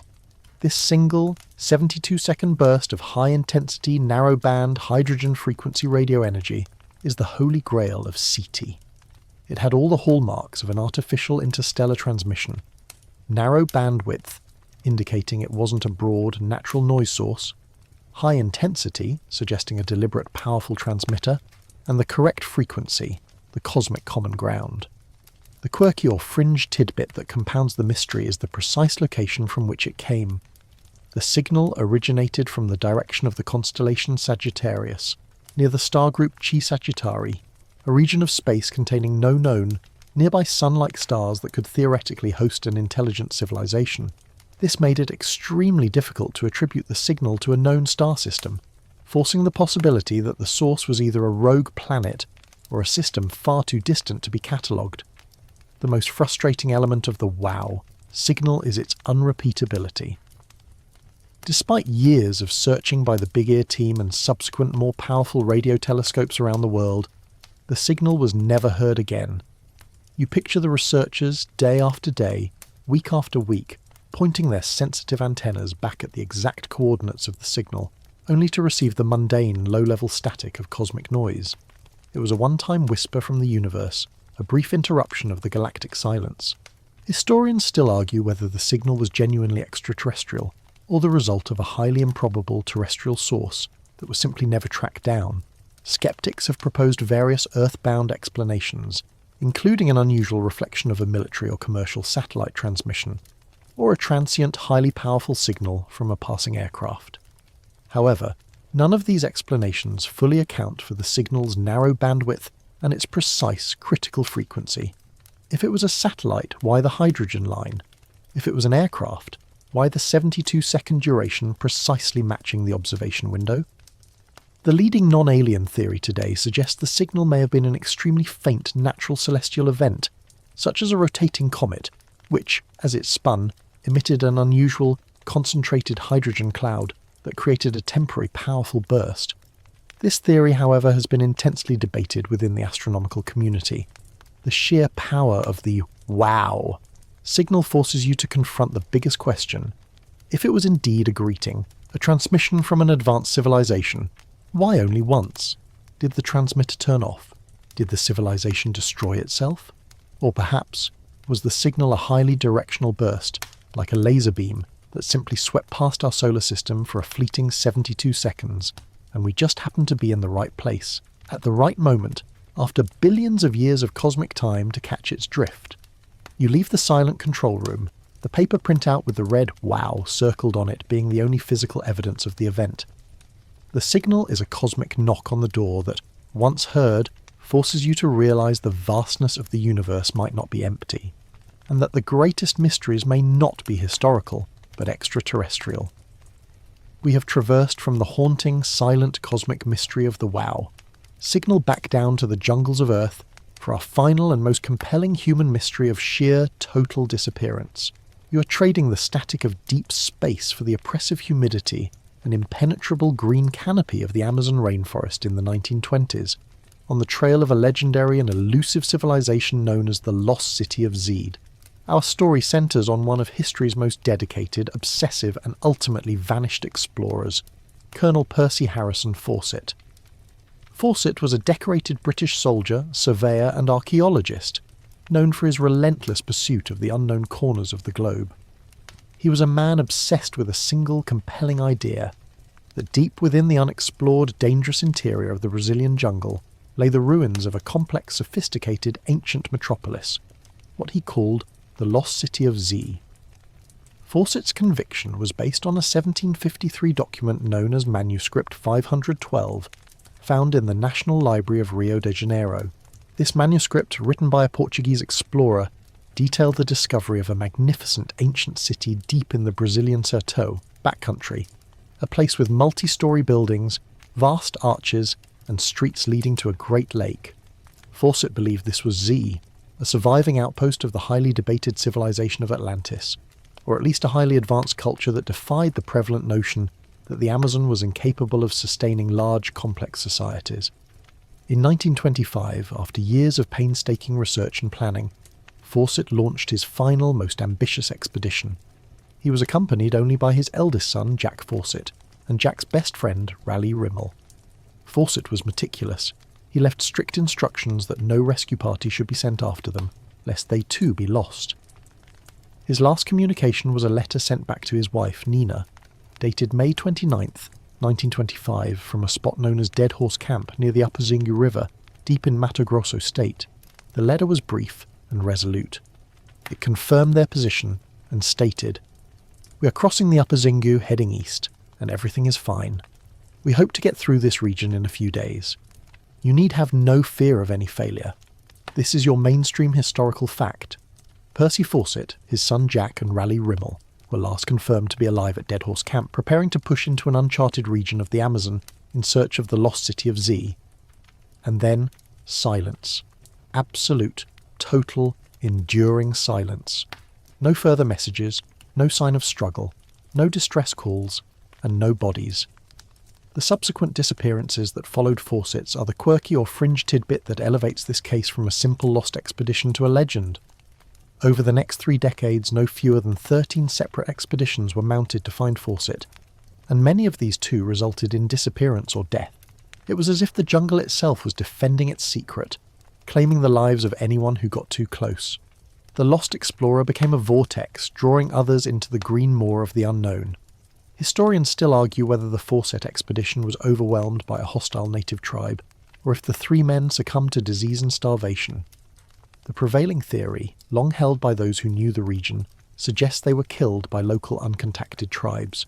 This single, 72-second burst of high-intensity, narrow-band, hydrogen-frequency radio energy is the holy grail of SETI. It had all the hallmarks of an artificial interstellar transmission. Narrow bandwidth, indicating it wasn't a broad, natural noise source, high intensity, suggesting a deliberate, powerful transmitter, and the correct frequency, the cosmic common ground. The quirky or fringe tidbit that compounds the mystery is the precise location from which it came. The signal originated from the direction of the constellation Sagittarius, near the star group Chi Sagittarii, a region of space containing no known, nearby sun-like stars that could theoretically host an intelligent civilization. This made it extremely difficult to attribute the signal to a known star system, forcing the possibility that the source was either a rogue planet or a system far too distant to be catalogued. The most frustrating element of the WOW signal is its unrepeatability. Despite years of searching by the Big Ear team and subsequent more powerful radio telescopes around the world, the signal was never heard again. You picture the researchers, day after day, week after week, pointing their sensitive antennas back at the exact coordinates of the signal, only to receive the mundane, low-level static of cosmic noise. It was a one-time whisper from the universe, a brief interruption of the galactic silence. Historians still argue whether the signal was genuinely extraterrestrial, or the result of a highly improbable terrestrial source that was simply never tracked down. Skeptics have proposed various earthbound explanations, including an unusual reflection of a military or commercial satellite transmission, or a transient, highly powerful signal from a passing aircraft. However, none of these explanations fully account for the signal's narrow bandwidth and its precise critical frequency. If it was a satellite, why the hydrogen line? If it was an aircraft, why the 72-second duration precisely matching the observation window? The leading non-alien theory today suggests the signal may have been an extremely faint natural celestial event, such as a rotating comet, which, as it spun, emitted an unusual, concentrated hydrogen cloud that created a temporary powerful burst. This theory, however, has been intensely debated within the astronomical community. The sheer power of the wow signal forces you to confront the biggest question. If it was indeed a greeting, a transmission from an advanced civilization, why only once? Did the transmitter turn off? Did the civilization destroy itself? Or perhaps, was the signal a highly directional burst, like a laser beam, that simply swept past our solar system for a fleeting 72 seconds, and we just happened to be in the right place, at the right moment, after billions of years of cosmic time to catch its drift? You leave the silent control room, the paper printout with the red "wow" circled on it being the only physical evidence of the event. The signal is a cosmic knock on the door that, once heard, forces you to realize the vastness of the universe might not be empty, and that the greatest mysteries may not be historical, but extraterrestrial. We have traversed from the haunting, silent cosmic mystery of the wow, signal back down to the jungles of Earth, for our final and most compelling human mystery of sheer, total disappearance. You are trading the static of deep space for the oppressive humidity and impenetrable green canopy of the Amazon rainforest in the 1920s, on the trail of a legendary and elusive civilization known as the Lost City of Zed. Our story centres on one of history's most dedicated, obsessive and ultimately vanished explorers, Colonel Percy Harrison Fawcett. Fawcett was a decorated British soldier, surveyor and archaeologist, known for his relentless pursuit of the unknown corners of the globe. He was a man obsessed with a single compelling idea, that deep within the unexplored, dangerous interior of the Brazilian jungle lay the ruins of a complex, sophisticated, ancient metropolis, what he called the Lost City of Zed. Fawcett's conviction was based on a 1753 document known as Manuscript 512, found in the National Library of Rio de Janeiro. This manuscript, written by a Portuguese explorer, detailed the discovery of a magnificent ancient city deep in the Brazilian Sertão, backcountry, a place with multi-story buildings, vast arches, and streets leading to a great lake. Fawcett believed this was Zed, a surviving outpost of the highly debated civilization of Atlantis, or at least a highly advanced culture that defied the prevalent notion that the Amazon was incapable of sustaining large, complex societies. In 1925, after years of painstaking research and planning, Fawcett launched his final, most ambitious expedition. He was accompanied only by his eldest son, Jack Fawcett, and Jack's best friend, Raleigh Rimmel. Fawcett was meticulous. He left strict instructions that no rescue party should be sent after them, lest they too be lost. His last communication was a letter sent back to his wife, Nina, dated May 29th, 1925, from a spot known as Dead Horse Camp near the Upper Xingu River, deep in Mato Grosso state. The letter was brief and resolute. It confirmed their position and stated, "We are crossing the Upper Xingu heading east, and everything is fine. We hope to get through this region in a few days. You need have no fear of any failure. This is your mainstream historical fact. Percy Fawcett, his son Jack and Raleigh Rimmel were last confirmed to be alive at Dead Horse Camp, preparing to push into an uncharted region of the Amazon in search of the lost city of Zed." And then silence. Absolute, total, enduring silence. No further messages, no sign of struggle, no distress calls, and no bodies. The subsequent disappearances that followed Fawcett's are the quirky or fringe tidbit that elevates this case from a simple lost expedition to a legend. Over the next 3 decades, no fewer than 13 separate expeditions were mounted to find Fawcett, and many of these too resulted in disappearance or death. It was as if the jungle itself was defending its secret, claiming the lives of anyone who got too close. The lost explorer became a vortex, drawing others into the green moor of the unknown. Historians still argue whether the Fawcett expedition was overwhelmed by a hostile native tribe, or if the 3 men succumbed to disease and starvation. The prevailing theory, long held by those who knew the region, suggests they were killed by local uncontacted tribes.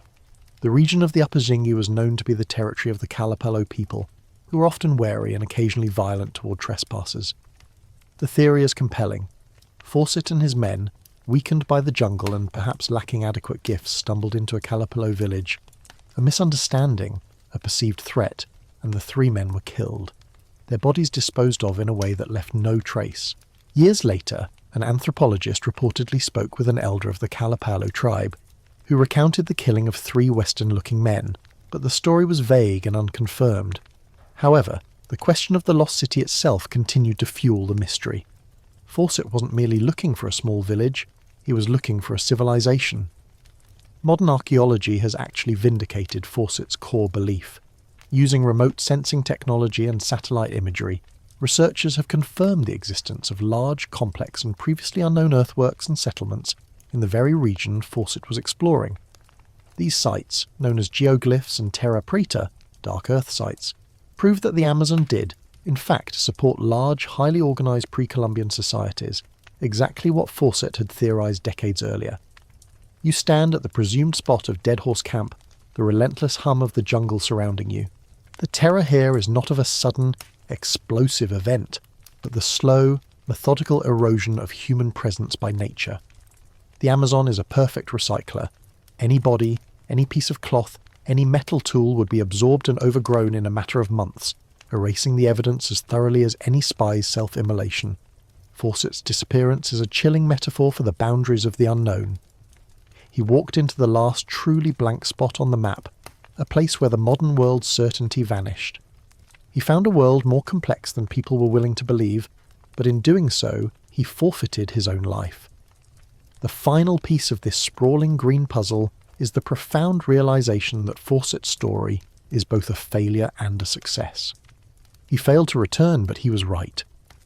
The region of the Upper Xingu was known to be the territory of the Kalapalo people, who were often wary and occasionally violent toward trespassers. The theory is compelling. Fawcett and his men, weakened by the jungle and perhaps lacking adequate gifts, stumbled into a Kalapalo village. A misunderstanding, a perceived threat, and the 3 men were killed. Their bodies disposed of in a way that left no trace. Years later, an anthropologist reportedly spoke with an elder of the Kalapalo tribe, who recounted the killing of 3 Western-looking men, but the story was vague and unconfirmed. However, the question of the lost city itself continued to fuel the mystery. Fawcett wasn't merely looking for a small village, he was looking for a civilization. Modern archaeology has actually vindicated Fawcett's core belief. Using remote sensing technology and satellite imagery, researchers have confirmed the existence of large, complex and previously unknown earthworks and settlements in the very region Fawcett was exploring. These sites, known as geoglyphs and terra preta, dark earth sites, prove that the Amazon did, in fact, support large, highly organised pre-Columbian societies, exactly what Fawcett had theorised decades earlier. You stand at the presumed spot of Dead Horse Camp, the relentless hum of the jungle surrounding you. The terror here is not of a sudden, explosive event, but the slow, methodical erosion of human presence by nature. The Amazon is a perfect recycler. Any body, any piece of cloth, any metal tool would be absorbed and overgrown in a matter of months, erasing the evidence as thoroughly as any spy's self-immolation. Fawcett's disappearance is a chilling metaphor for the boundaries of the unknown. He walked into the last truly blank spot on the map, a place where the modern world's certainty vanished. He found a world more complex than people were willing to believe, but in doing so, he forfeited his own life. The final piece of this sprawling green puzzle is the profound realization that Fawcett's story is both a failure and a success. He failed to return, but he was right.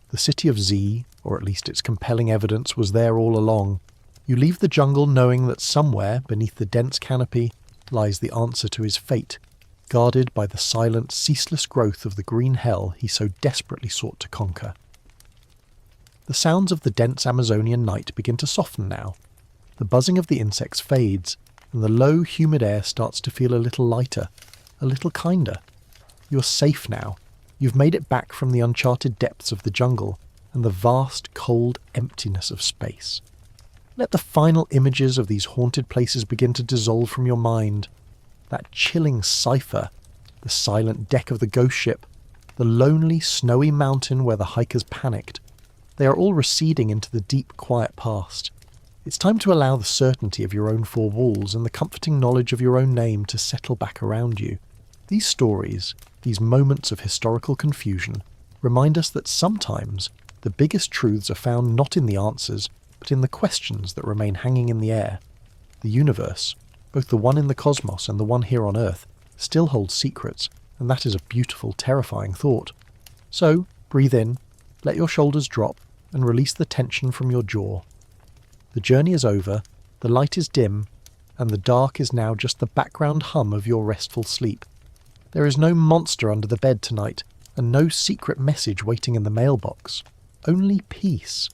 The city of Z, or at least its compelling evidence, was there all along. You leave the jungle knowing that somewhere beneath the dense canopy lies the answer to his fate, guarded by the silent, ceaseless growth of the green hell he so desperately sought to conquer. The sounds of the dense Amazonian night begin to soften now. The buzzing of the insects fades, and the low, humid air starts to feel a little lighter, a little kinder. You're safe now. You've made it back from the uncharted depths of the jungle and the vast, cold emptiness of space. Let the final images of these haunted places begin to dissolve from your mind. That chilling cipher, the silent deck of the ghost ship, the lonely, snowy mountain where the hikers panicked, they are all receding into the deep, quiet past. It's time to allow the certainty of your own 4 walls and the comforting knowledge of your own name to settle back around you. These stories, these moments of historical confusion, remind us that sometimes the biggest truths are found not in the answers, but in the questions that remain hanging in the air. The universe, both the one in the cosmos and the one here on Earth, still holds secrets, and that is a beautiful, terrifying thought. So, breathe in, let your shoulders drop, and release the tension from your jaw. The journey is over, the light is dim, and the dark is now just the background hum of your restful sleep. There is no monster under the bed tonight, and no secret message waiting in the mailbox. Only peace.